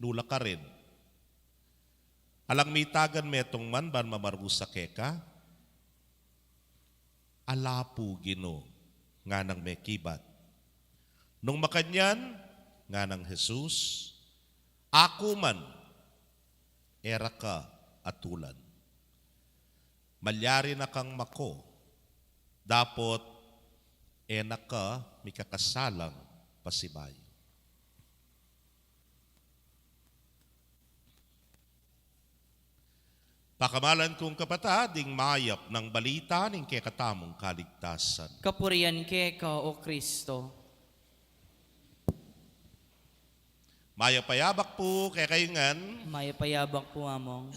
[SPEAKER 5] nula ka rin. Alang mitagan metong man ban mamarusa keka, alapu Gino nga nang mekibat. Nung makanyan, nga nang Jesus, ako man, era ka atulan. Malyari na kang mako, dapot enak ka mikakasalang pasibay. Pakamalan kong kapatading mayap ng balita ng kekatamong kaligtasan.
[SPEAKER 4] Kapurian keka o Kristo.
[SPEAKER 5] Mayapayabak po kay kayungan.
[SPEAKER 4] Mayapayabak po among.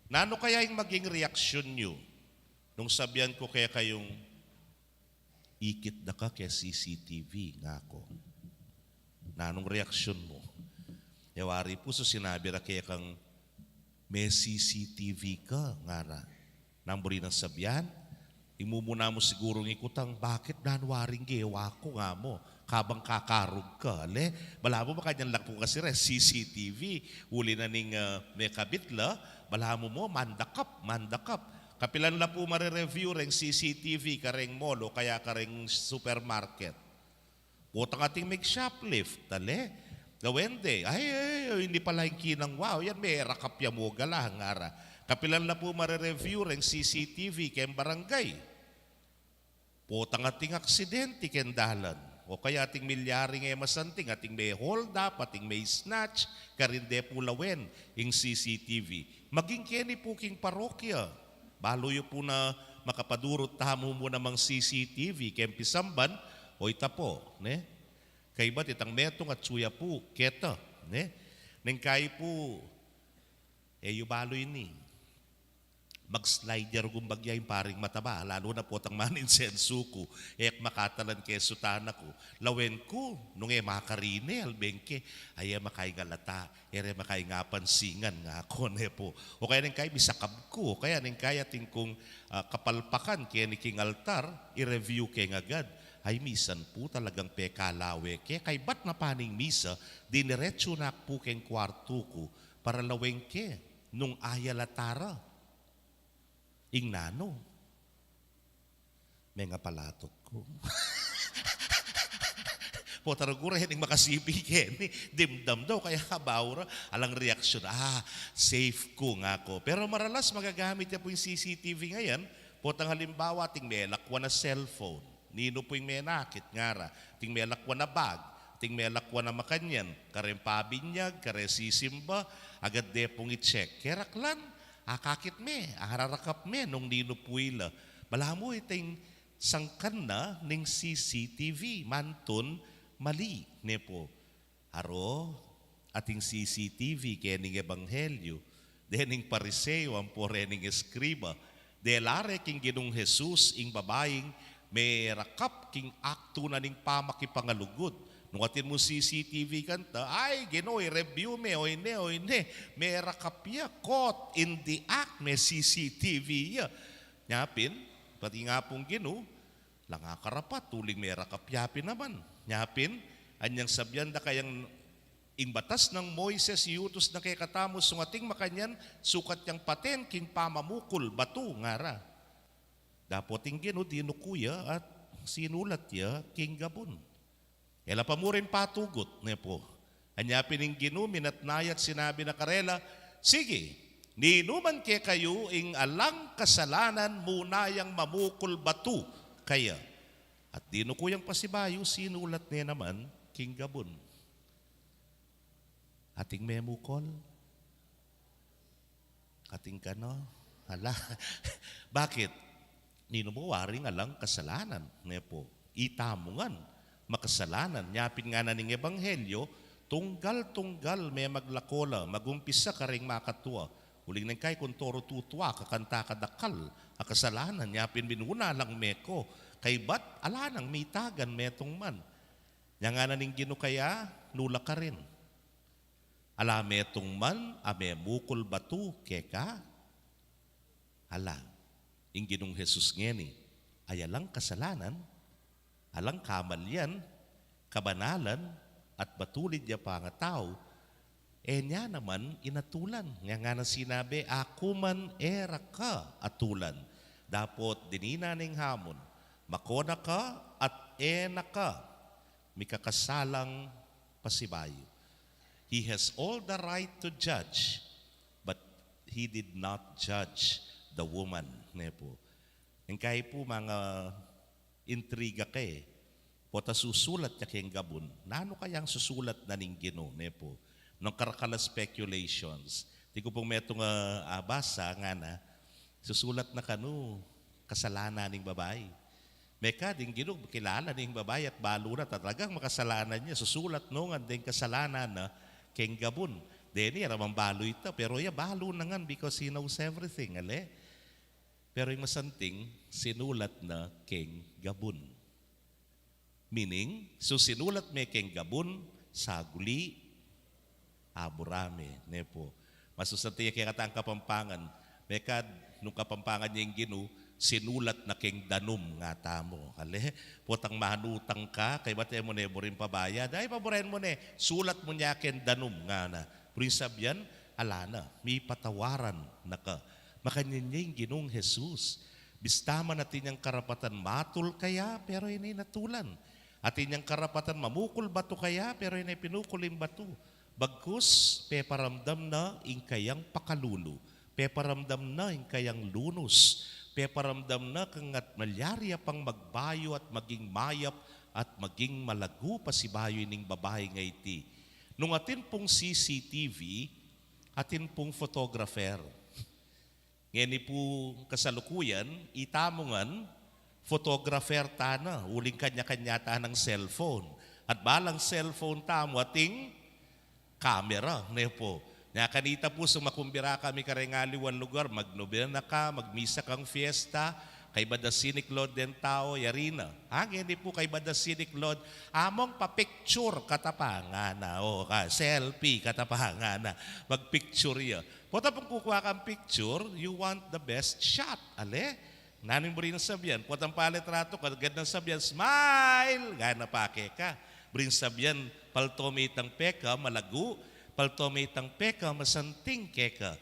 [SPEAKER 5] Nano kaya yung maging reaksyon nyo nung sabihan ko kaya kayong ikit na ka kay CCTV nga ako. Nanong reaksyon mo? Yawari po so sinabi ra kaya kang may CCTV ka nga na. Namburi ng sabihan, imumuna mo siguro ng ikutang, bakit nanwaring gewa ko nga mo? Kabang kakarog ka, ale? Bala mo ba kanyang lang po kasi CCTV, uli na ning may kabitla, bala mo mandakap. Kapilan la po marireview ring CCTV kareng mall o kaya kareng supermarket. Putang ating make shoplift, ale? Gawende, ay, hindi pala yung kinang wow, yan may rakapya mo galang ara. Kapilan na po marireview ring CCTV ken barangay. Putang ating aksidente ken dalan. O kaya ating milyari nga masanting, ating may hold up, ating may snatch, karinde po lawen yung CCTV. Maging keni po king parokya. Baloyo po na makapadurot tamo mo namang CCTV ken pisamban, o itapo, ne? Kay ba't itang metong at suya po, keta, ne? Neng kay po, yung baloy ni. mag-slider gumbagya yung paring mataba, lalo na po tang maninsensu ko, makatalan keso tanak ko, lawen ko, nung makarine, albengke, ay makay galata, makay nga pansingan nga ako, po. O kaya nang kay misakab ko, kaya nang kaya ting kong kapalpakan, kaya ni king altar, i-review kay agad, ay misan po talagang pekalawe, kay ba't na paning misa, diniretso na po keng kwarto ko, para laweng ke, nung ayalatara, ing nano, may nga palatot ko. Po taragura yung makasipi ken, dimdam daw, kaya kabawra, alang reaksyon, safe ko nga ko. Pero maralas magagamit niya po yung CCTV ngayon, po tang halimbawa, ting may lakwa na cellphone, nino po yung may nakit ngara, ting may lakwa na bag, ting may lakwa na makanyan, kare pabinyag, kare sisimba, agad de pong i-check. Keraklan, kakit me, hararakap me, nung nino puila. Malamo iting sangkan na ning CCTV, mantun, mali, ne po. Haro, ating CCTV, kaya ning ebanghelyo, dening pariseo, ang pore ning eskriba, delare king ginong Jesus, ing babaeng, may rakap king akto na ning pamakipangalugod. Nung atin mo CCTV kanta, ay, Ginoy, review me, o ine, may rakapya, caught in the act, may CCTV ya. Nyapin, pati nga pong Gino, langakarapat, tuling may rakapyapin naman. Nyapin, anyang sabyan da kayang ingbatas ng Moises, iutos na kay katamos, sungating makanyan, sukat yang paten, king pamamukul, batu, ngara. Dapoting Gino, dinukuya, at sinulat ya, king Gabon. Ela pa mo rin patugot, ne po. Anyapin ng ginumin at nayat sinabi na karela, sige, ninuman ke kayo ing alang kasalanan munayang mamukul batu kaya. At dino ko yung pasibayo, sinulat niya naman, king Gabon. Ating memukol, ating kano, hala. Bakit? Nino mo waring alang kasalanan, ne po. Itamungan. Makasalanan. Nyapin nga na ning ebanghelyo, tunggal may maglakola, magumpisa ka ring makatuwa. Huling nang kay kung toro tutwa, kakanta kadakal, akasalanan, nyapin binuna lang meko, kay bat alanang mitagan metong man. Nya nga na ning Gino kaya, nula ka rin. Ala metong man, ame mukul batu, keka, ala, ing Ginong Jesus ngeni, ayalang kasalanan, alang kamalyan, kabanalan, at batulid niya pa nga tao, niya naman inatulan. Nga nga na sinabi, ako man era ka atulan. Dapot dinina ning hamon, makona ka at ena ka, mikakasalang pasibayo. He has all the right to judge, but he did not judge the woman. Nepo. Ang kaya po mga intriga kay pota susulat niya kayong Gabon, nano kayang susulat na ning Gino, nepo, nung karakala speculations. Di ko pong metong basa nga na, susulat na kanu, kasalanan ning babae. Meka, ding Gino, kilala ning babae at balo na, talagang makasalanan niya, susulat no nga ding kasalanan na kayong Gabon. Deni, aramang balo ito, pero balo na nga because he knows everything, ale? Pero yung masanting, sinulat na keng Gabon. Meaning, so sinulat may keng Gabon, saguli, aburame, nepo. Masusantiya kaya kata ang Kapampangan, mekad, nung Kapampangan niya yung Gino, sinulat na keng Danum nga tamo. Ale, potang manutang ka, kay batay mo ne, burin pabayad, ay paboren mo ne, sulat mo niya keng Danum nga na. Prinsabyan, ala na, may patawaran na ka. Makanyan niya yung Ginong Jesus. Bistama natin yung karapatan matul kaya, pero inay natulan. Atin yung karapatan mamukul bato kaya, pero inay pinukulim bato. Bagkus, peparamdam na ing kayang pakalulu. Peparamdam na ing kayang lunos. Peparamdam na kangat malyarya pang magbayo at maging mayap at maging malago pa si bayo ning babae nga iti. Nung atin pong CCTV, atin pong photographer. Ngayon po kasalukuyan, itamungan, photographer tana, uling kanya-kanya ta ng cellphone. At balang cellphone tamo ating camera, ne po. Nga kanita po, sumakumbira kami karengaliwan lugar, magnobena ka, magmisa kang fiesta, kay Badasinik Lord den tao, yarina. Hindi po kay Badasinik Lord, among pa-picture katapangan na, selfie katapangan na, mag-picture ya. Pota pong kukuha kang picture, you want the best shot, ale? Nanin mo rin sabihan, potang palitrato, kagad ng sabihan, smile! Gana pake ka. Brin sabihan, paltomitang peka, malagu, paltomitang peka, masanting keka.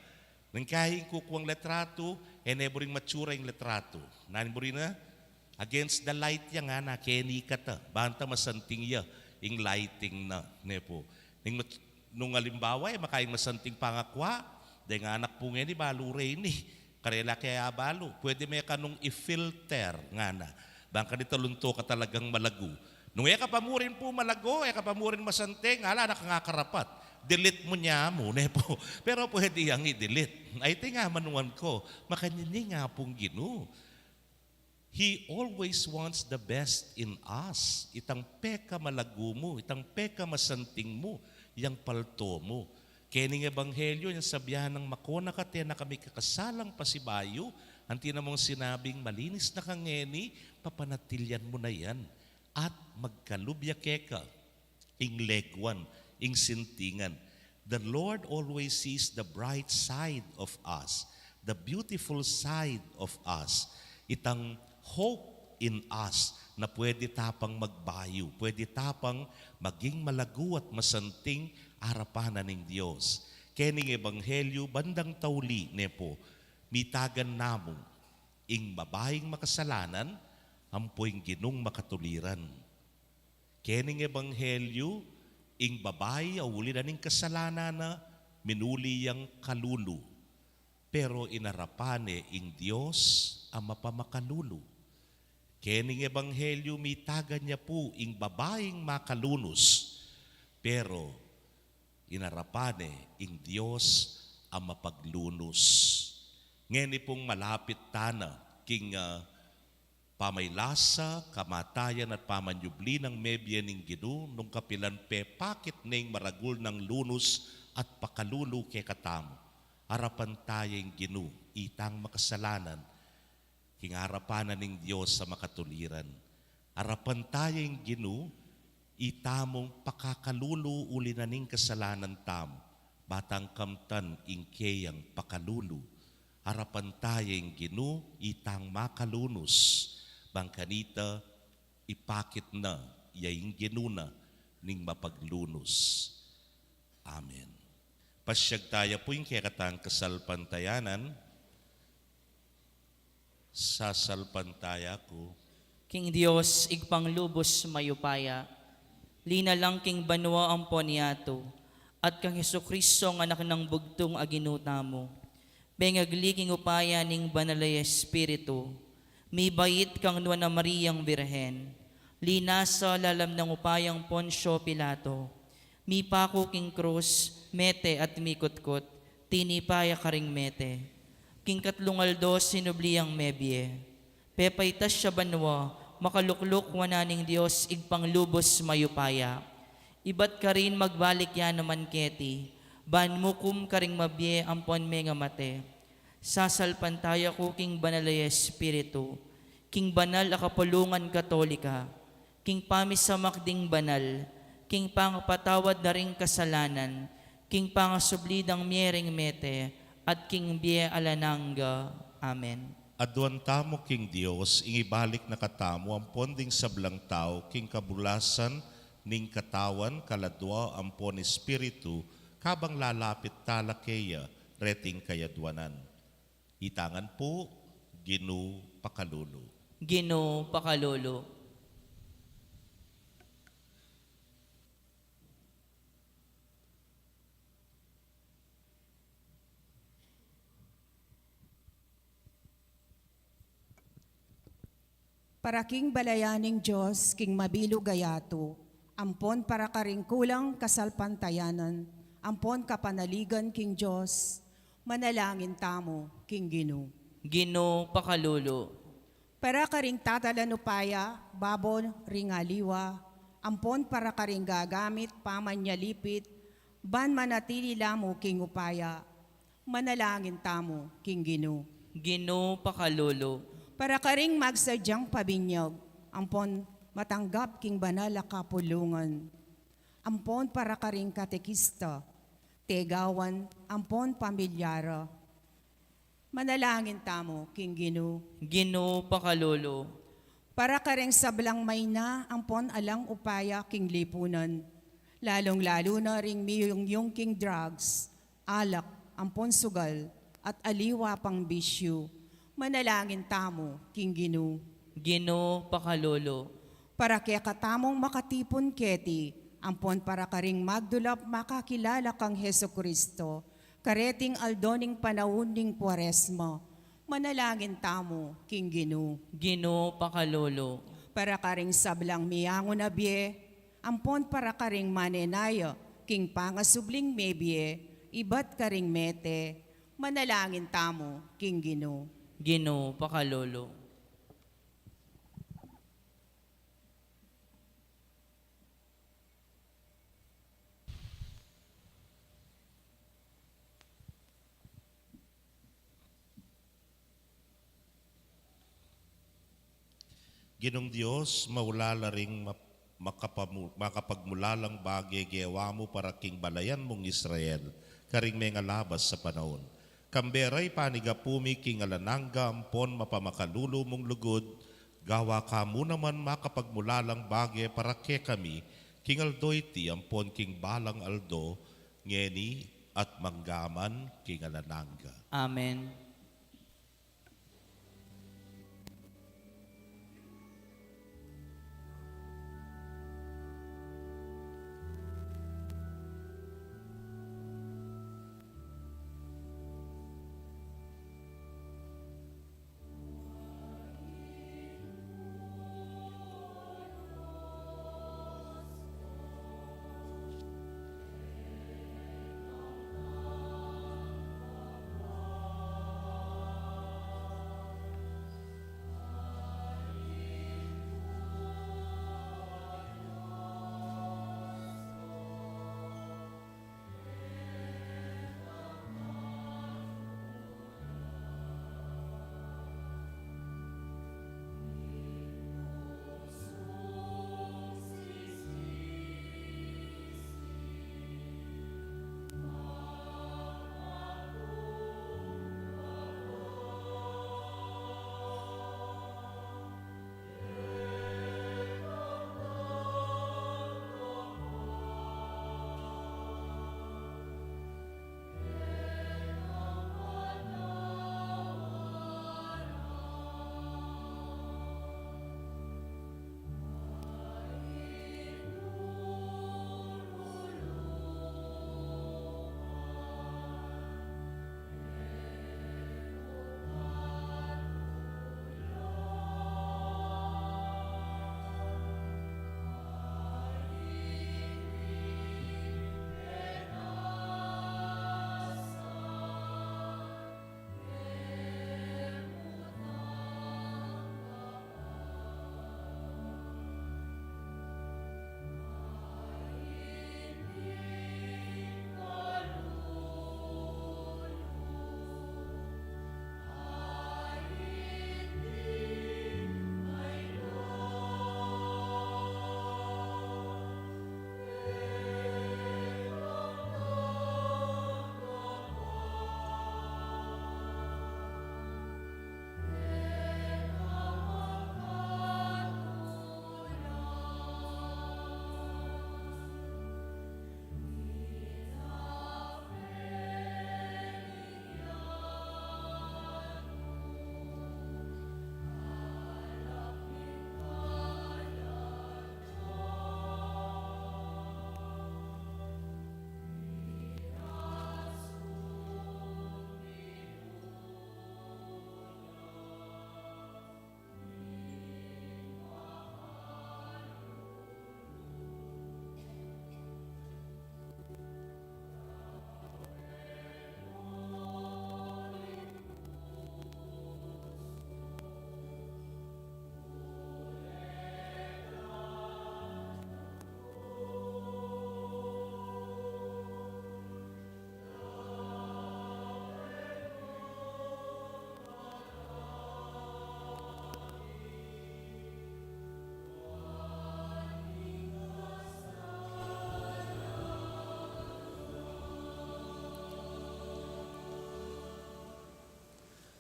[SPEAKER 5] Nang kahing kukuwang letrato, eneboring matsura yung letrato. Nanin mo rin na, against the light yan nga na, keni ka ta. Banta masanting ya, yung lighting na, nepo. Nung alimbawa, makaing masanting pangakwa, dahil nga anak po nga ni, balure ni, karela kaya balo. Pwede may kanong i-filter nga na. Bangka ni talunto ka talagang malagu. Nung ka pa mo rin po malago, ka pa mo rin masanting, nakangakarapat. Delete mo niya mo, nepo. Pero pwede yang i-delete. Ay, tinga manuan ko, makanini nga pong Ginoo. He always wants the best in us. Itang peka malago mo, itang peka masanting mo, yang palto mo. Kaya ning ebanghelyo, yung sabihan ng makona ka, na kami kakasalang pasibayo, anti namang sinabing malinis na kangeni, papanatilyan mo na yan. At magkalubya keka, ing legwan, ing sintingan. The Lord always sees the bright side of us, the beautiful side of us. Itang hope in us na pwede tapang magbayo, pwede tapang maging malago at masanting harapanan ng Diyos. Kening ebanghelyo, bandang tauli, nepo, mitagan namo, ing babaeng makasalanan, ampoing Ginong makatuliran. Kening ebanghelyo, ing babae awuli na ning kasalanan na minuli yang kalulu. Pero inarapane ing Diyos ang mapamakalulu. Kening ebanghelyo, mitagan niya po ing babaeng makalunos. Pero inarapane ing Diyos ang mapaglunos. Ngeni pong malapit tana king pamaylasa, kamatayan at pamanyubli ng mebye ning Ginoo nung kapilan pe pakit ning maragul ng lunos at pakalulu ke katamo. Harapan tayong Ginoo, itang makasalanan, king harapanan ning Diyos sa makatuliran. Harapan tayong Ginoo, itamong pakakalulu uli na ning kasalanan tamo, batang kamtan ingkeyang pakalulu. Harapan tayong Ginoo, itang makalunos, bangkanita ipakit na yaing ginuna ning mapaglunos. Amen. Pasyag tayo po yung kekatang kasalpantayanan. Sasalpantaya ko.
[SPEAKER 4] King Dios, igpanglubos mayupaya, lina lang king banwa ang poniato, at kang Hesukristo ang anak ng bugtong aginuta mo. Bengagli king upaya ning banalay Espiritu, may bait kang nuwa na Mariang Birhen, lina sa lalam ng upayang Ponsyo Pilato, mi pako king krus, mete at mikutkot, tinipaya karing mete, king katlungaldo sinubliyang mebye, pepaitas siya banwa, makalukluk wananing Diyos igpanglubos mayupaya, ibat ka rin magbalik yan naman keti, ban mukum karing mabye ampon menga mate, sasalpantaya ko king banalay Espiritu, king banal akapulungan katolika, king pamisamak ding banal, king pangpatawad na ring kasalanan, king pangasublidang miyering mete, at king biye alananga. Amen.
[SPEAKER 5] Adwan tamo king Dios, ingibalik na katamo ang ponding sablang tao, king kabulasan ning katawan, kaladwa ang pon Espiritu, kabang lalapit talakeya, reting kayadwanan. Itangan po, Ginoo pakalulu.
[SPEAKER 4] Ginoo pakalulu.
[SPEAKER 1] Para king balayaning Diyos, king mabilo gayato, ampon para karing kulang kasalpantayanan, ampon kapanaligan king Diyos, manalangin tamo king Ginoo.
[SPEAKER 4] Ginoo pakalulu.
[SPEAKER 1] Para karing tatalanupaya, babon ring aliwa, ampon para karing gagamit, pamanyalipit, ban manatili lamo king upaya, manalangin tamo king Ginoo.
[SPEAKER 4] Ginoo pakalolo,
[SPEAKER 1] Para karing magsadyang pabinyag, ampon matanggap king banal a kapulungan. Ampon para karing katekista, tegawan, ampon pamilyara. Manalangin tamo king Ginoo.
[SPEAKER 4] Ginoo pakalolo,
[SPEAKER 1] Para karing sablang may na, ampon alang upaya king lipunan. Lalong-lalo na ring yung king drugs, alak, ampon sugal, at aliwa pang bisyo. Manalangin tamo king Ginoo.
[SPEAKER 4] Ginoo pakalolo,
[SPEAKER 1] Para kaya katamong makatipon keti, ampon para karing magdulap makakilala kang Heso Kristo, kareting aldoning panahon ning Kwaresma, manalangin tamo king Ginoo.
[SPEAKER 4] Ginoo pakalolo,
[SPEAKER 1] Para karing sablang miyango na biye, ampon para karing manenaya, king pangasubling mebye, ibat karing mete, manalangin tamo king Ginoo.
[SPEAKER 4] Ginoo pakalolo,
[SPEAKER 5] Ginong Diyos, maulala ring makapagmulalang bagay gawa mo para king balayan mong Israel, karing may labas sa panahon. Kamberay panigapumi king alanangga ampon mapamakalulo mong lugod, gawa ka mo naman makapagmulalang bagay para ke kami, king aldoy ti ampon king balang aldo, ngeni at manggaman king alanangga.
[SPEAKER 4] Amen.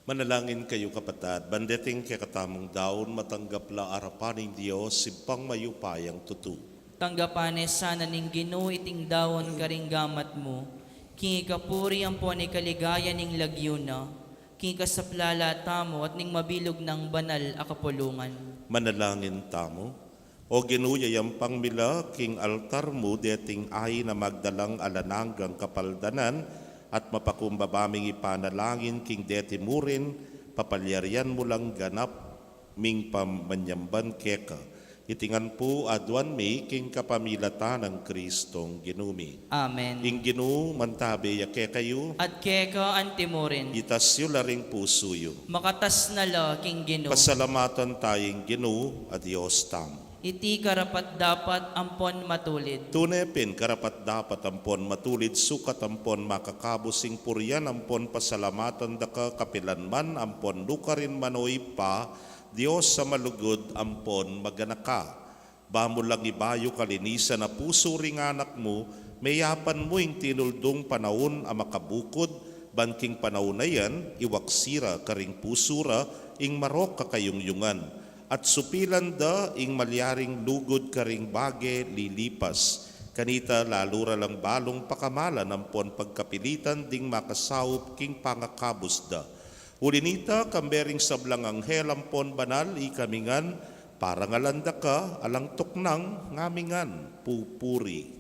[SPEAKER 5] Manalangin kayo kapatad, bandeting kay katamong daon, matanggap la arapaning Diyos, simpang mayupayang tutu.
[SPEAKER 4] Tanggapanes sana ning Ginoo iting dawon karing gamat mo. Kingi kapuri ang po ni kaligaya ning lagyuna. Kingi kasaplala tamo at ning mabilog ng banal a kapulungan.
[SPEAKER 5] Manalangin tamo. O ginuyayang pangmila, king altar mo, deting ay na magdalang alananggang kapaldanan, at mapakumbabaming ipanalangin, king deti murin, papalyarian mo lang ganap, ming pamanyamban keka. Itingan po adwan mi, king kapamilata ng Kristong ginumi.
[SPEAKER 4] Amen.
[SPEAKER 5] Ing ginu, mantabi yake kayo,
[SPEAKER 4] At keka antimorin.
[SPEAKER 5] itasyo laring pusuyo.
[SPEAKER 4] Makatas na la king Ginoo.
[SPEAKER 5] Pasalamatan tayong ginu, adios tam.
[SPEAKER 4] Iti karapat dapat ampon matulid.
[SPEAKER 5] Tunepin karapat dapat ampon matulid sukat ampon makakabusing puryan ampon pasalamatan daka kapilanman ampon lukarin manoy pa Dios sa malugod ampon maganaka. Bamo lang ibayo kalinisan na puso ring anak mo, mayapan mo ing tinuldong panahon a makabukod, banking panahon na yan, iwaksira karing pusura, ing marok kakayong yungan. At supilan da ing malyaring lugod karing bage lilipas. Kanita lalura lang balong pakamalan ampon pagkapilitan ding makasaup king pangakabus da. Ulinita kambering sablang anghel ampon banal ikamingan, para ngalanda ka alang tuknang ngamingan pupuri.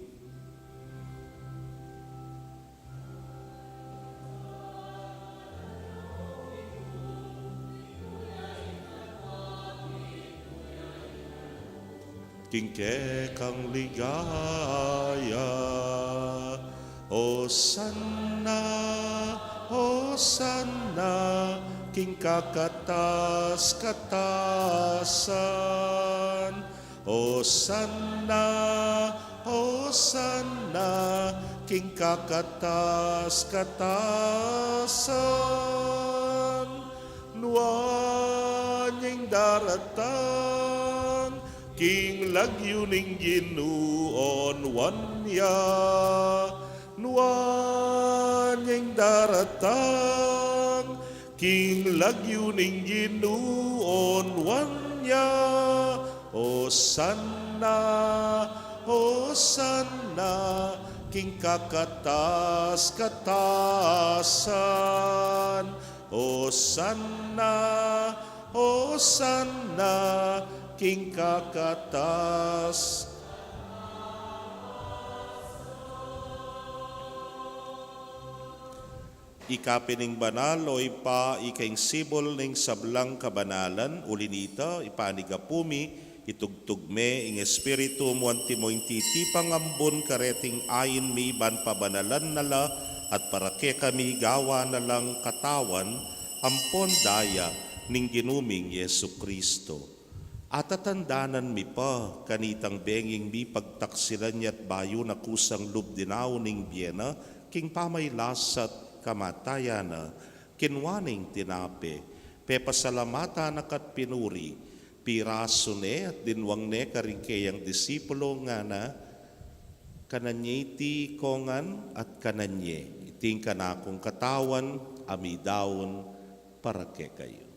[SPEAKER 5] Kingke kang ligaya, Hosanna, Hosanna, king kakatas-katasan. Hosanna, Hosanna, king kakatas-katasan. Nuanying daratan, king lagyuning ginuon wanya, nuanyeng daratang, king lagyuning ginuon wanya. Hosanna, Hosanna, king kakatas-katasan. Hosanna, Hosanna, king kakatas. Ikapining banal o ipa ikaing sibol ning sablang kabanalan ulinita ipanigapumi itugtugme ing espiritu mo antimo intiti pangambon kareting ayin mi ban pabanalan nala at parake kami gawa na lang katawan ampon daya ning ginuming Yesu Kristo. At atandanan mi pa kanitang benging mi pagtaksilan niya't bayo na kusang lubdinaw ning biyena king pamaylasat kamatayana kinwaning tinape pepasalamata nakat pinuri piraso ne at dinwang ne karingkeyang disipulo nga na kananye ti kongan at kananye iting kanakong katawan amidawon parake kayo.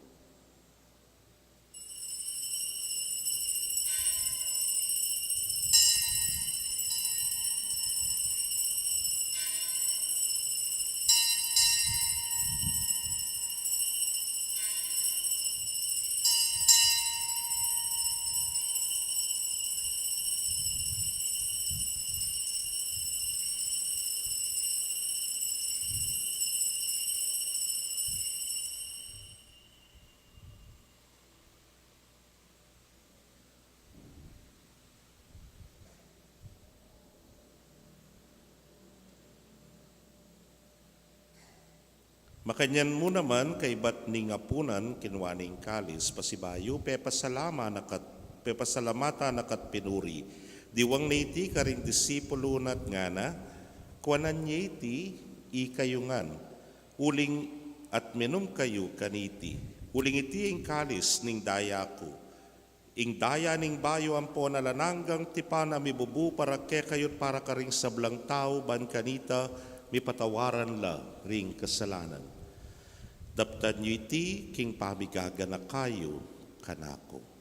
[SPEAKER 5] Makanyan mo naman kay bat ni ngapunan kinwaning kalis pasibayo pepasalamata nakat pinuri diwang naiti karing disipulo nat ngana kuanan iti ikayungan uling at minum kayo kaniti uling iti ing kalis ning daya ko ing daya ning bayo ampo nalananggang tipan amibubu para ke kayot para karing sablang tao ban kanita mi patawaran la ring kasalanan. Daptan nyo iti, king pamigaga na kayo, kanako.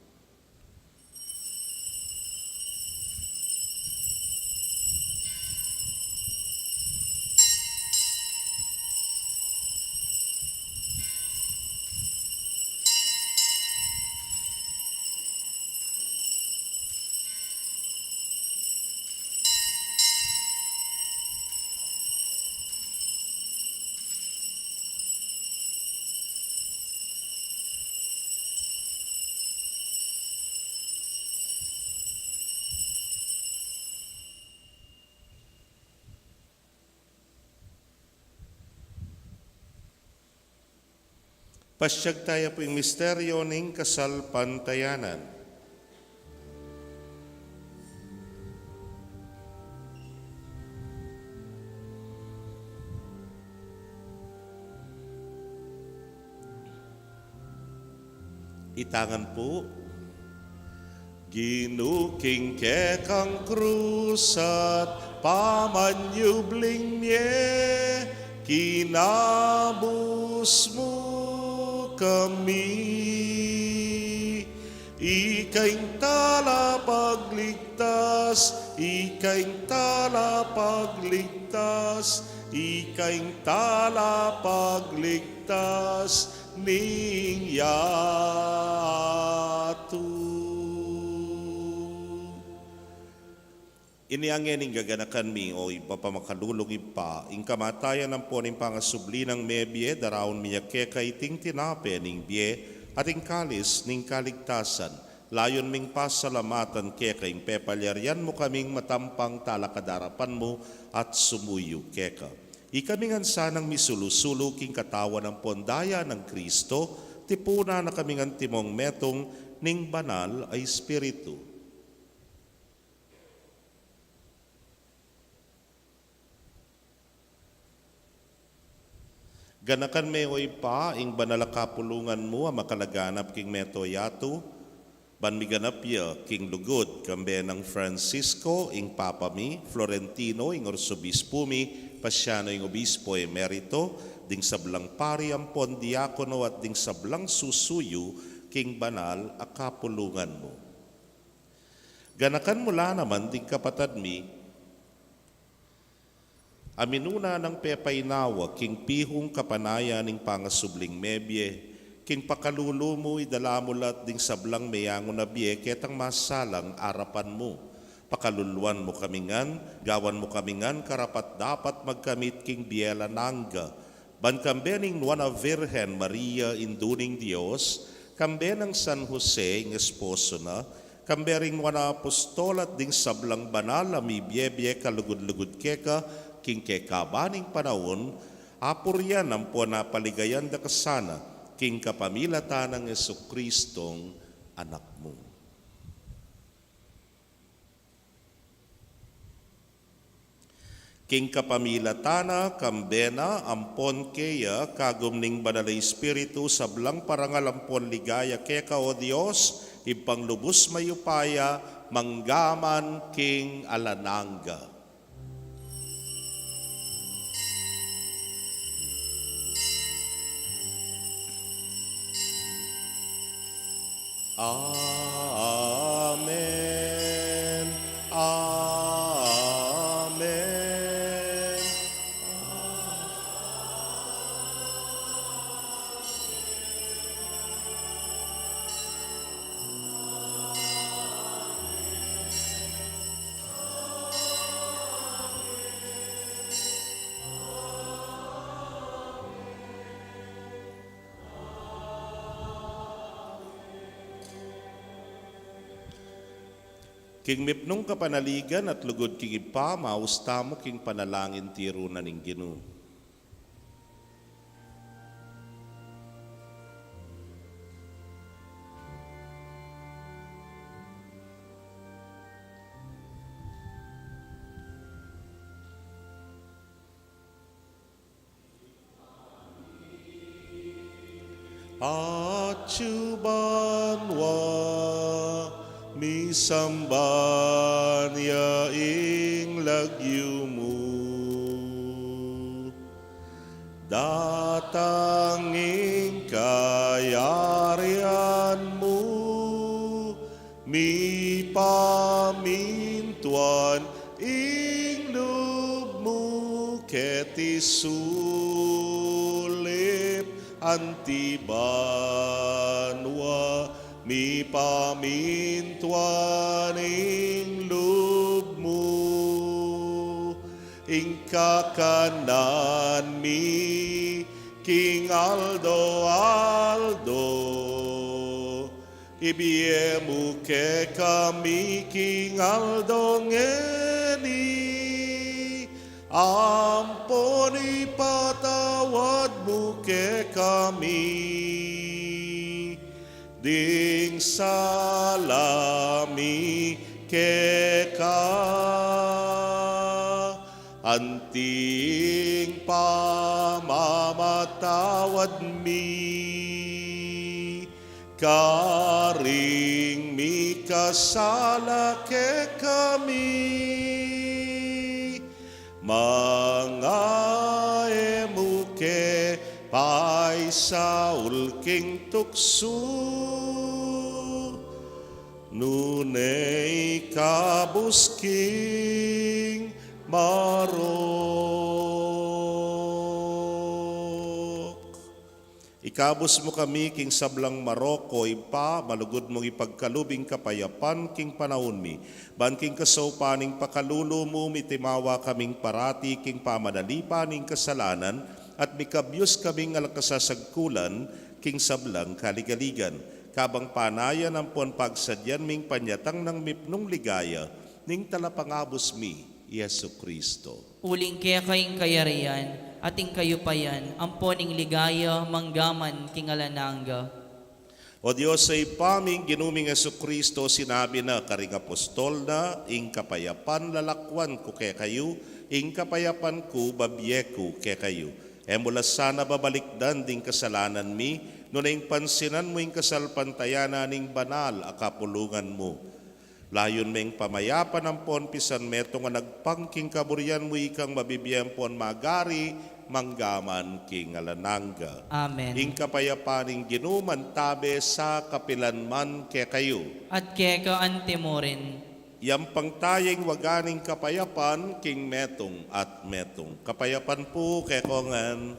[SPEAKER 5] Pasyag tayo po yung misteryo ng kasalpantayanan. Itangan po. Ginuking kekang krusat, pamanyubling niye, kinabus mo kami. Ikaing tala pagligtas, ikaing tala pagligtas, ikaing tala pagligtas, ning yatu. Iniangin ing gaganakan mi o ipapamakalulong ipa, ing kamatayan ng po ning pangasubli ng mebye, daraon miyake kay ting tinape ning bie, at ing kalis ning kaligtasan, layon ming pasalamatan keka ing pepalyaryan mo kaming matampang talakadarapan mo at sumuyo keka. Ikamingan sanang misulusulo king katawan ng pondaya ng Kristo, tipuna na kamingan timong metong ning banal ay Espiritu. Ganakan me oy pa, ing banal kapulungan mo, makalaganap king meto yato, ban miganap ya, king lugod, kambe ng Francisco, ing Papa mi, Florentino, ing Orsobispo mi, Pasyano, ing Obispo emerito, ding sablang pari ang pondiakono at ding sablang susuyo, king banal a kapulungan mo. Ganakan mula naman, ding kapatad mi, aminuna ng pepainawa, king pihong kapanaya ning pangasubling mebye, king pakalulumo idalamulat ding sablang mayango na biye, ketang masalang arapan mo. Pakaluluan mo kamingan, gawan mo kamingan, karapat dapat magkamit king biela nangga. Ban kambe ning Nuana Virgen Maria induning Dios, kambe ng San Jose ing esposo na, kambe ring Nuana Apostolat ding sablang banal, amibye-bye kalugod-lugod keka, king kekabaning panahon, apuryan ang po na paligayan da kasana, king kapamilatan ng Jesukristong anak mo. King kapamilatana, kambena, ampon keya, kagum ning banalay Espiritu, sablang parangal ampon ligaya keka o Diyos, ipanglubos mayupaya, manggaman king alananga. Amen. Amen. King mipnong kapanaligan at lugod king ipa, mausta mo king panalangin tiro na ning Ginoo. At banwa misamban ya ing lagyu mo, datangin ti sulip antibanwa mi pamintuaning lubmo ingka kanan mi King Aldo ibiemu ke kami King Aldo ngeni amponi patawad mo ke kami ding salami ke ka anting pamamatawad mi karing mi kasala ke kami mga emuke paisaul king tuksu nunay kabusking marok. Ikabus mo kami king sablang Maroko, ipa, malugod mong ipagkalubing kapayapan king panahon mi. Ban king kasaupaning pakalulu mo, mitimawa kaming parati king pamanalipaning kasalanan, at mikabyos kaming alakasasagkulan king sablang kaligaligan. Kabang panayan ang puan pagsadyan ming panyatang ng mipnong ligaya, ning talapangabos mi, Yesu Kristo.
[SPEAKER 4] Uling kaya kayong kayarian, ating kayo pa yan, amponing ligaya, manggaman, kingalananga.
[SPEAKER 5] O Diyos ay paming ginuming Yesu Kristo, sinabi na karing apostol na, ing kapayapan lalakwan ko kay kayo, ing kapayapan ko babye ko kay kayo. E mula sana babalikdan ding kasalanan mi, nunaing pansinan mo ing kasalpantayanan ning banal akapulungan mo. Layon meng pamayapan ang pon pisan meto nga nagpangking kaburian mo ikang mabibiyang pon magari manggaman king alananga.
[SPEAKER 4] Amen.
[SPEAKER 5] Ing kapayapaning ginuman tabe sa kapilanman ke kayo.
[SPEAKER 4] At kaya antimorin,
[SPEAKER 5] Yang pangtayeng waganing kapayapan king metong at metong. Kapayapan po kay kongan.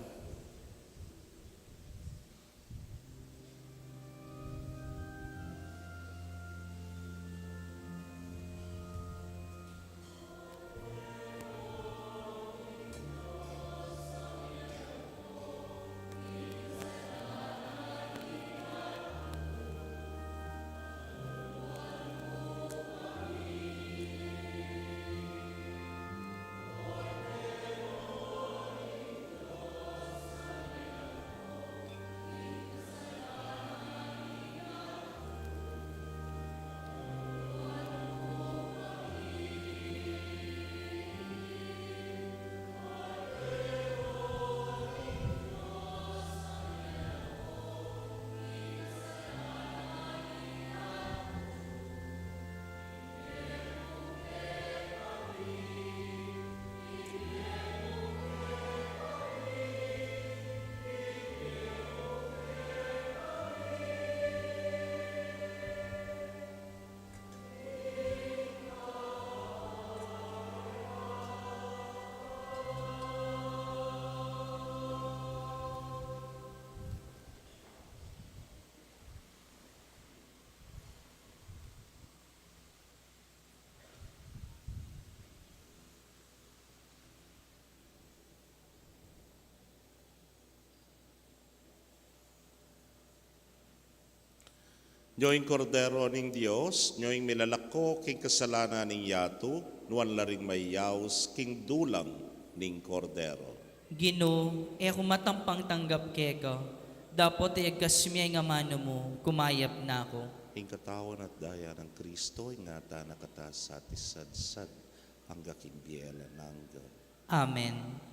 [SPEAKER 5] Nyoing kordero ning Dios, nyoing milalako king kasalanan ning yato, nuan laring may yaos king dulang ning kordero.
[SPEAKER 4] Gino, kung matampang tanggap keka, dapat kasmiyay nga mano mo, kumayap na ako.
[SPEAKER 5] Ing katawan at daya ng Kristo, ingata nakata sa tisadsad, hangga king biela nangga.
[SPEAKER 4] Amen.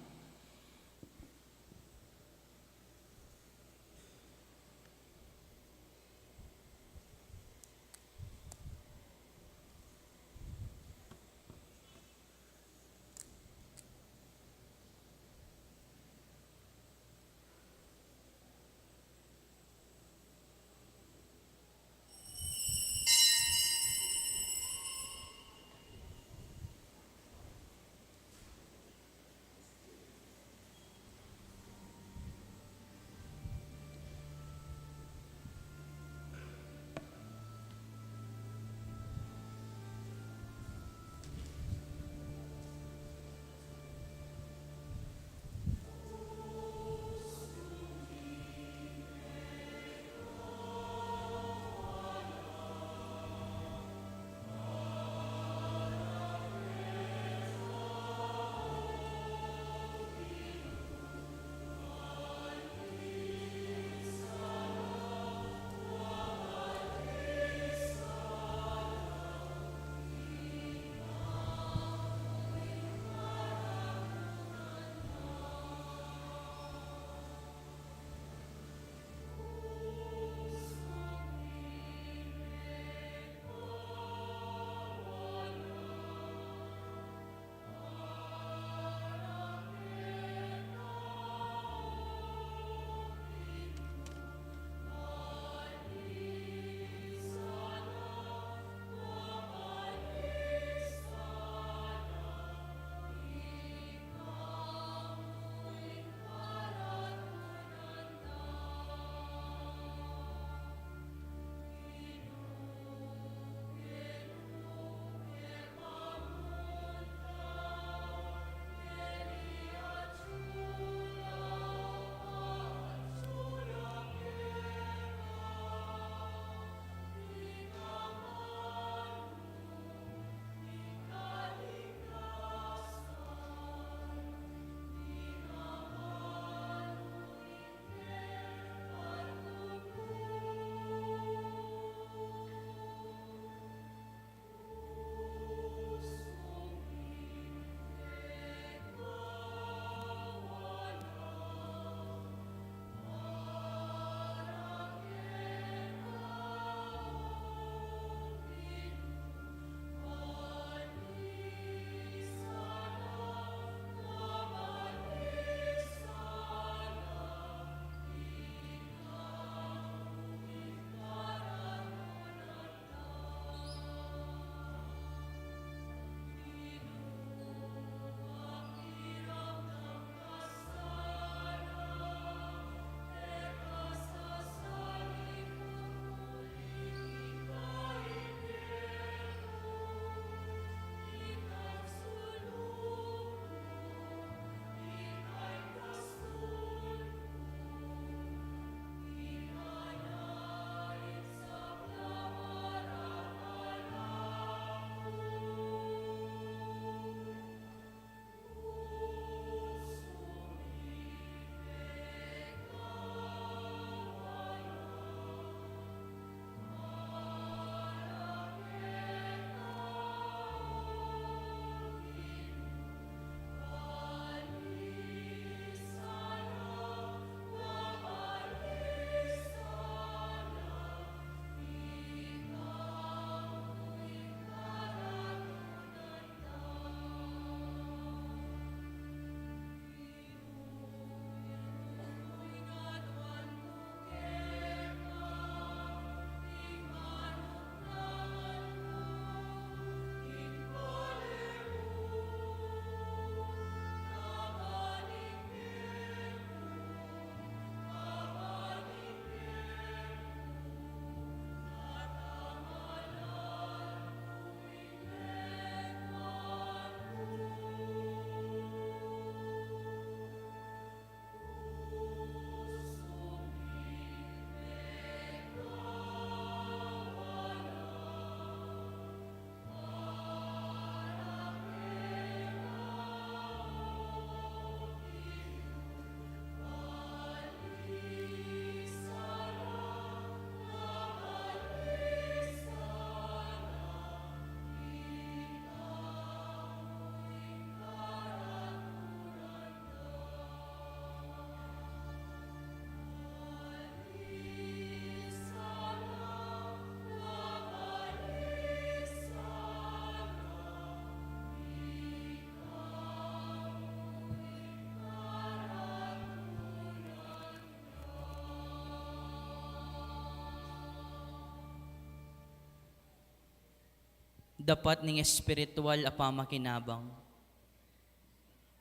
[SPEAKER 4] dapat ning espiritual a pamakinabang.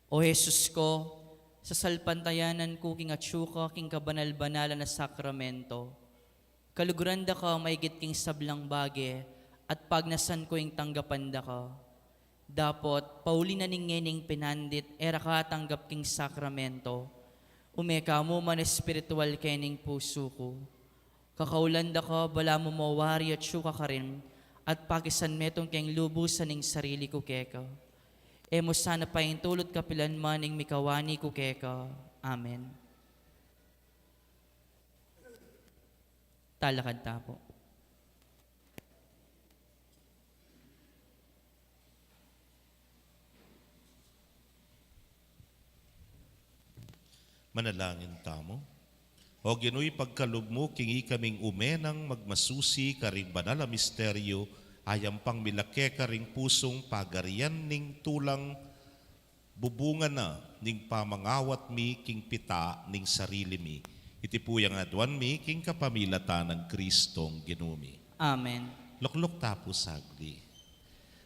[SPEAKER 4] O Jesus ko, sa salpantayanan ko king atsuka king kabanal-banala na sakramento, kaluguran da ka maigit king sablang bage, at pagnasan ko ing tanggapan da ka. Dapot, pauli na ning ngening pinandit, era ka tanggap king sakramento, umeka mo man espiritual kening puso ko. Kakaulan da ka, bala mo mawari at syuka ka rin, at pakisan metong keng lubusan ning sarili ko keka. Emo sana pa tulot kapilan man ning mikawani ko keka. Amen. Talakad tapo.
[SPEAKER 5] Manalangin tamo. O Ginoy pagkalub mo, kingi kaming umenang magmasusi karing banal a misteryo, ayam pang milake karing pusong pagarian ning tulang bubungan na ning pamangawat mi king pita ning sarili mi. Iti po yung adwan mi king kapamilatan ng Kristong Ginumi.
[SPEAKER 4] Amen.
[SPEAKER 5] Lukluk tapo sagli.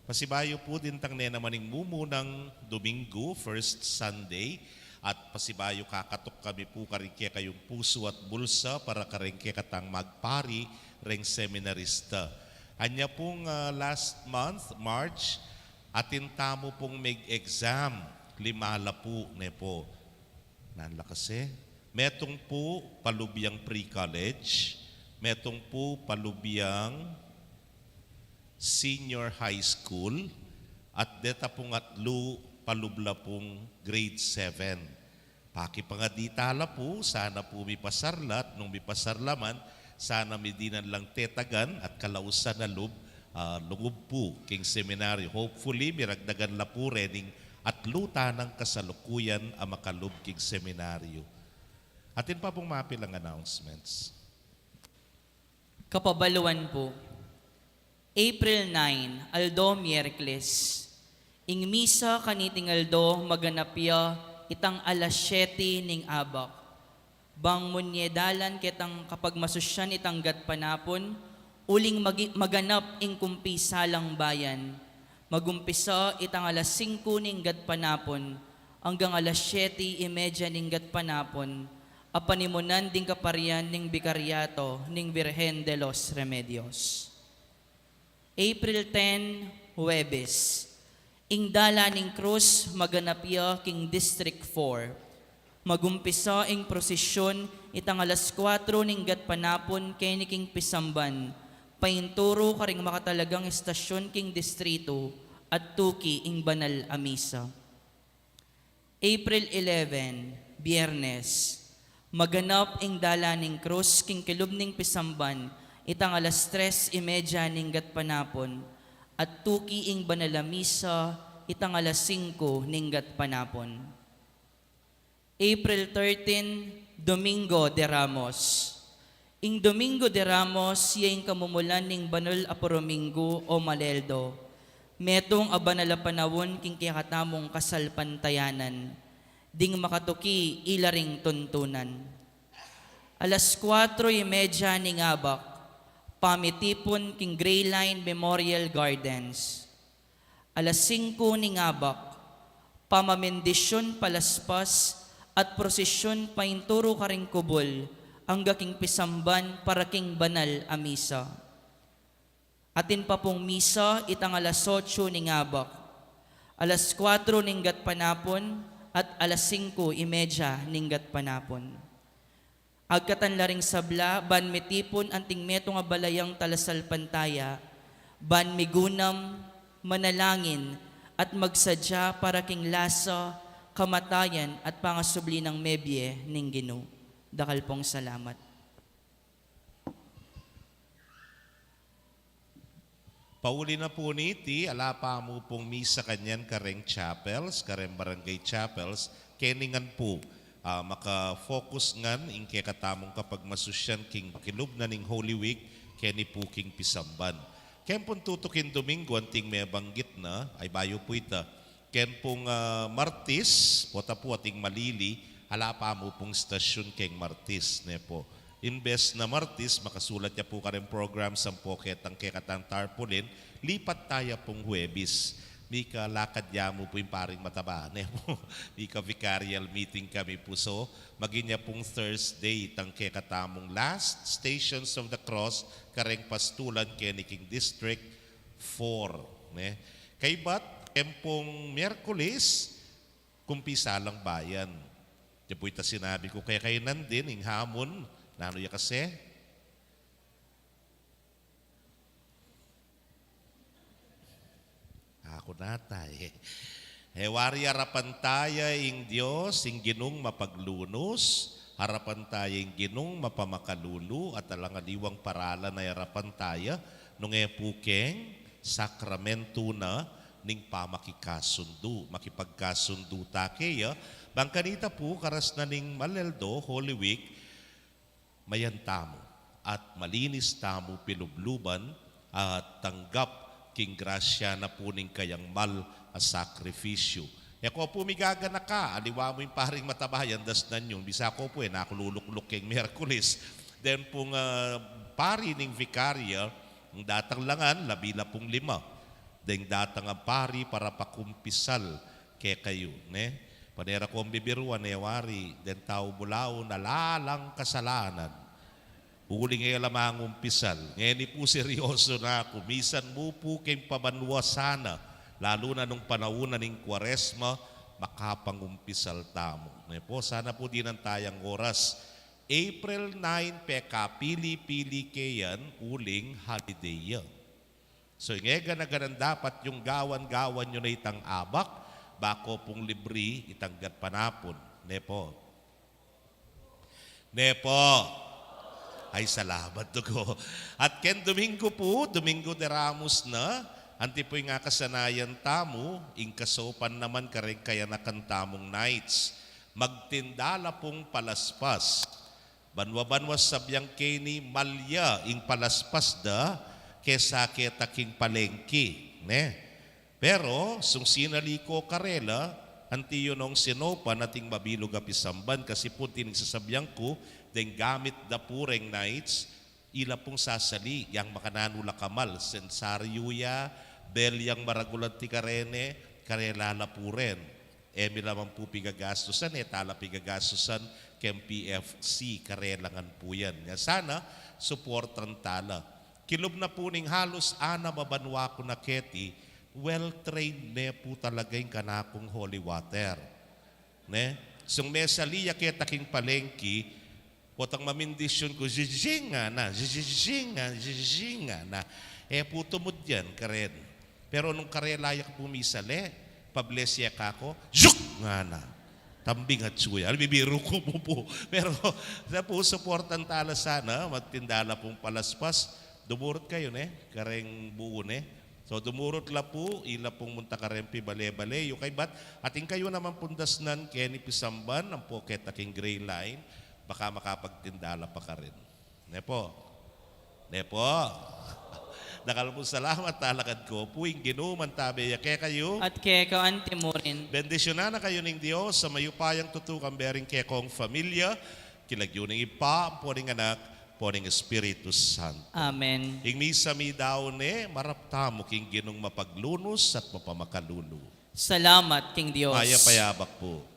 [SPEAKER 5] Pasibayo po din tang nenamaning mumunang Domingo, first Sunday, at pasibayo kakatok kami po karengke kayong puso at bulsa para karengke katang magpari reng seminarista. Anya pong last month, March, atin tamo pong mag-exam, limala po ne po. Nanla kasi, metong po palubiyang pre-college, metong po palubiyang senior high school, at deta pong atlu palubla pong grade 7. Pakipangaditala po, sana po mipasarla at nung mipasarlaman, sana midinan lang tetagan at kalausan na lungub po king seminaryo. Hopefully, miragdagan la po rening at luta ng kasalukuyan ang makalub king seminaryo. Atin pa pong mapilang announcements.
[SPEAKER 4] Kapabaluan po. April 9, Aldo Miyerkules. Ing misa kaniting Aldo maganapya itang alas 7 ning abak. Bang munyedalan kitang kapag masusyan itang gatpanapon, uling maganap ing kumpi salang bayan. Magumpisa itang alas 5 ning gatpanapon, hanggang alas 7:30 ning gatpanapon, apanimunan ding kaparian ning bikaryato ning Virgen de los Remedios. April 10, Huwebes. Ing dala ning krus maganapya king District 4. Magumpisa ing prosesyon itang alas 4 ning gatpanapon kay ni king Pisamban. Painturo karing makatalagang estasyon king distrito at tuki ing banal a misa. April 11, Biyernes. Maganap ing dala ning krus king kilub ning Pisamban itang alas 3:30 ning gatpanapon at tuki ing banal a misa itang alas 5 ning gatpanapon. April 13, Domingo de Ramos. Ing Domingo de Ramos, yaing kamumulan ning banal a Poromingo o Maleldo. Metong abanala panawon king kakatamong kasalpantayanan. Ding makatuki ilaring tuntunan. Alas 4:30 ning abak. Pamitipon king Gray Line Memorial Gardens. Alas 5 ning abak. Pamamendisyon palaspas at prosesyon painturo karing kubol hangga king Pisamban para king banal a misa. Atin pa pong misa itang alas 8 ning abak. Alas 4 ning gatpanapon at alas 5:30 ning gatpanapon. Agkatan laring sabla, ban mitipon anting metong abalayang talasal pantaya, ban migunam, manalangin, at magsadya para king lasa, kamatayan, at pangasubli ng mebye ning Ginoo. Dakal pong salamat.
[SPEAKER 5] Pauli na po niti, ala pa mo pong misa kanyan kareng chapels, kareng barangay chapels, keningan po. Maka-focus ngan ing kaya katamong kapag masusyan king kilub na ning Holy Week keni po king Pisamban. Ken pong tutukin Domingo anting may banggit na ay bayo po ita. Ken pong Martis, pota po ating malili, hala pa mo pong stasyon king Martis ne po. Imbes na Martis, makasulat niya po ka rin program sa Poketang Kekatang Tarpaulin, lipat tayo pong Huwebis. Mika lakad niya mo po yung paring mataba. Mika vicarial meeting kami po. So, maging niya pong Thursday, tangke katamong last Stations of the Cross, kareng pastulan Keniking District 4. Ne? Kay bat, kempong Miyerkules, kumpisa lang bayan. Diyan po ita sinabi ko, kaya kayo nandin, ing hamon, nano ya kasi? Ako natay. Wari harapan tayo ing Diyos, ing ginong mapaglunos, harapan tayo ing ginong mapamakalulu, at alangaliwang paralan na harapan tayo, nung pukeng, sakramento na, ning pamakikasundo, makipagkasundo takeya, bangkanita po, karas na ning Maleldo, Holy Week, mayan tamo, at malinis tamo pilubluban, at tanggap king grasya na puning kayang mal a sakripisyo. Ko po migaga na ka, aliwa mo yung paring matabayan, das na yung, bisa ko po nakululukluk king Miyerkules. Then pong pari ning vicarya, ang datang langan, 15. Then datang ang pari para pakumpisal kay kayo. Ne? Panera ko ang bibiruan na yawari, then tao bulaw na lalang kasalanan. Uling ngayon lamang umpisal. Ngayon po seryoso na ako. Misan mo po kayong pamanwa sana. Lalo na nung panahon ning Kwaresma, makapangumpisal tamo. Ngayon po, sana po din ang tayang oras. April 9, pili-pili kayan, uling holiday yan. So, ngayon na ganan dapat yung gawan-gawan nyo na itang abak, bako pong libri, itanggat panapon. Nepo. Ay, salamat ko. At ken Domingo po, Domingo de Ramos na, anti po yung nga kasanayan tamo, ing kasopan naman kareng kaya nakantamong nights. Magtindala pong palaspas. Banwa-banwas sabyang kini malya ing palaspas da, kesa ketaking palengki. Ne? Pero, sung sinaliko karela, anti yun ang sinopan nating mabilog apisamban, kasi po tinisasabyang ko, then gamit da pureng nights, ila pong sasali, yang makananula kamal, sensaryo bel yang maragulat ti karene, karelala puren. Emi lamang po pigagastusan, tala pigagastusan, kem PFC, karelangan po yan. Nga sana, supportan tala. Kilob na po ning halos ana mabanwa ko na keti, well-trained ne po talaga yung kanakong holy water. Ne? Sung mesaliya ketaking palengki, potang mamindisyon ko, zizzinga na. Puto mo dyan, karen. Pero nung karelayak pumisale, pablesya ka ko, zhuk nga na. Tambing at suya. Bibiro ko po. Pero sa po, supportan tala sana, magtindala pong palaspas, dumurot kayo, kareng buo, So dumurot la po, ila pong munta karempi bale-bale, yung kay bat, ating kayo naman pundasnan, Kenny Pisamban, ang pocket aking gray line, baka makapagtindala pa ka rin. Nepo. Nakalapong salamat talakad ko. Puwing ginuman tabi kaya kayo.
[SPEAKER 4] At keko anti mo rin.
[SPEAKER 5] Bendisyonan na kayo ng Diyos sa mayupayang tutukang bering kekong familia. Kilagyo ng ipa, poning anak, poning Espiritu Santo.
[SPEAKER 4] Amen.
[SPEAKER 5] Ing misa mi daw maraptamo king ginong mapaglunos at mapamakalulu.
[SPEAKER 4] Salamat, King Diyos.
[SPEAKER 5] Maya payabak po.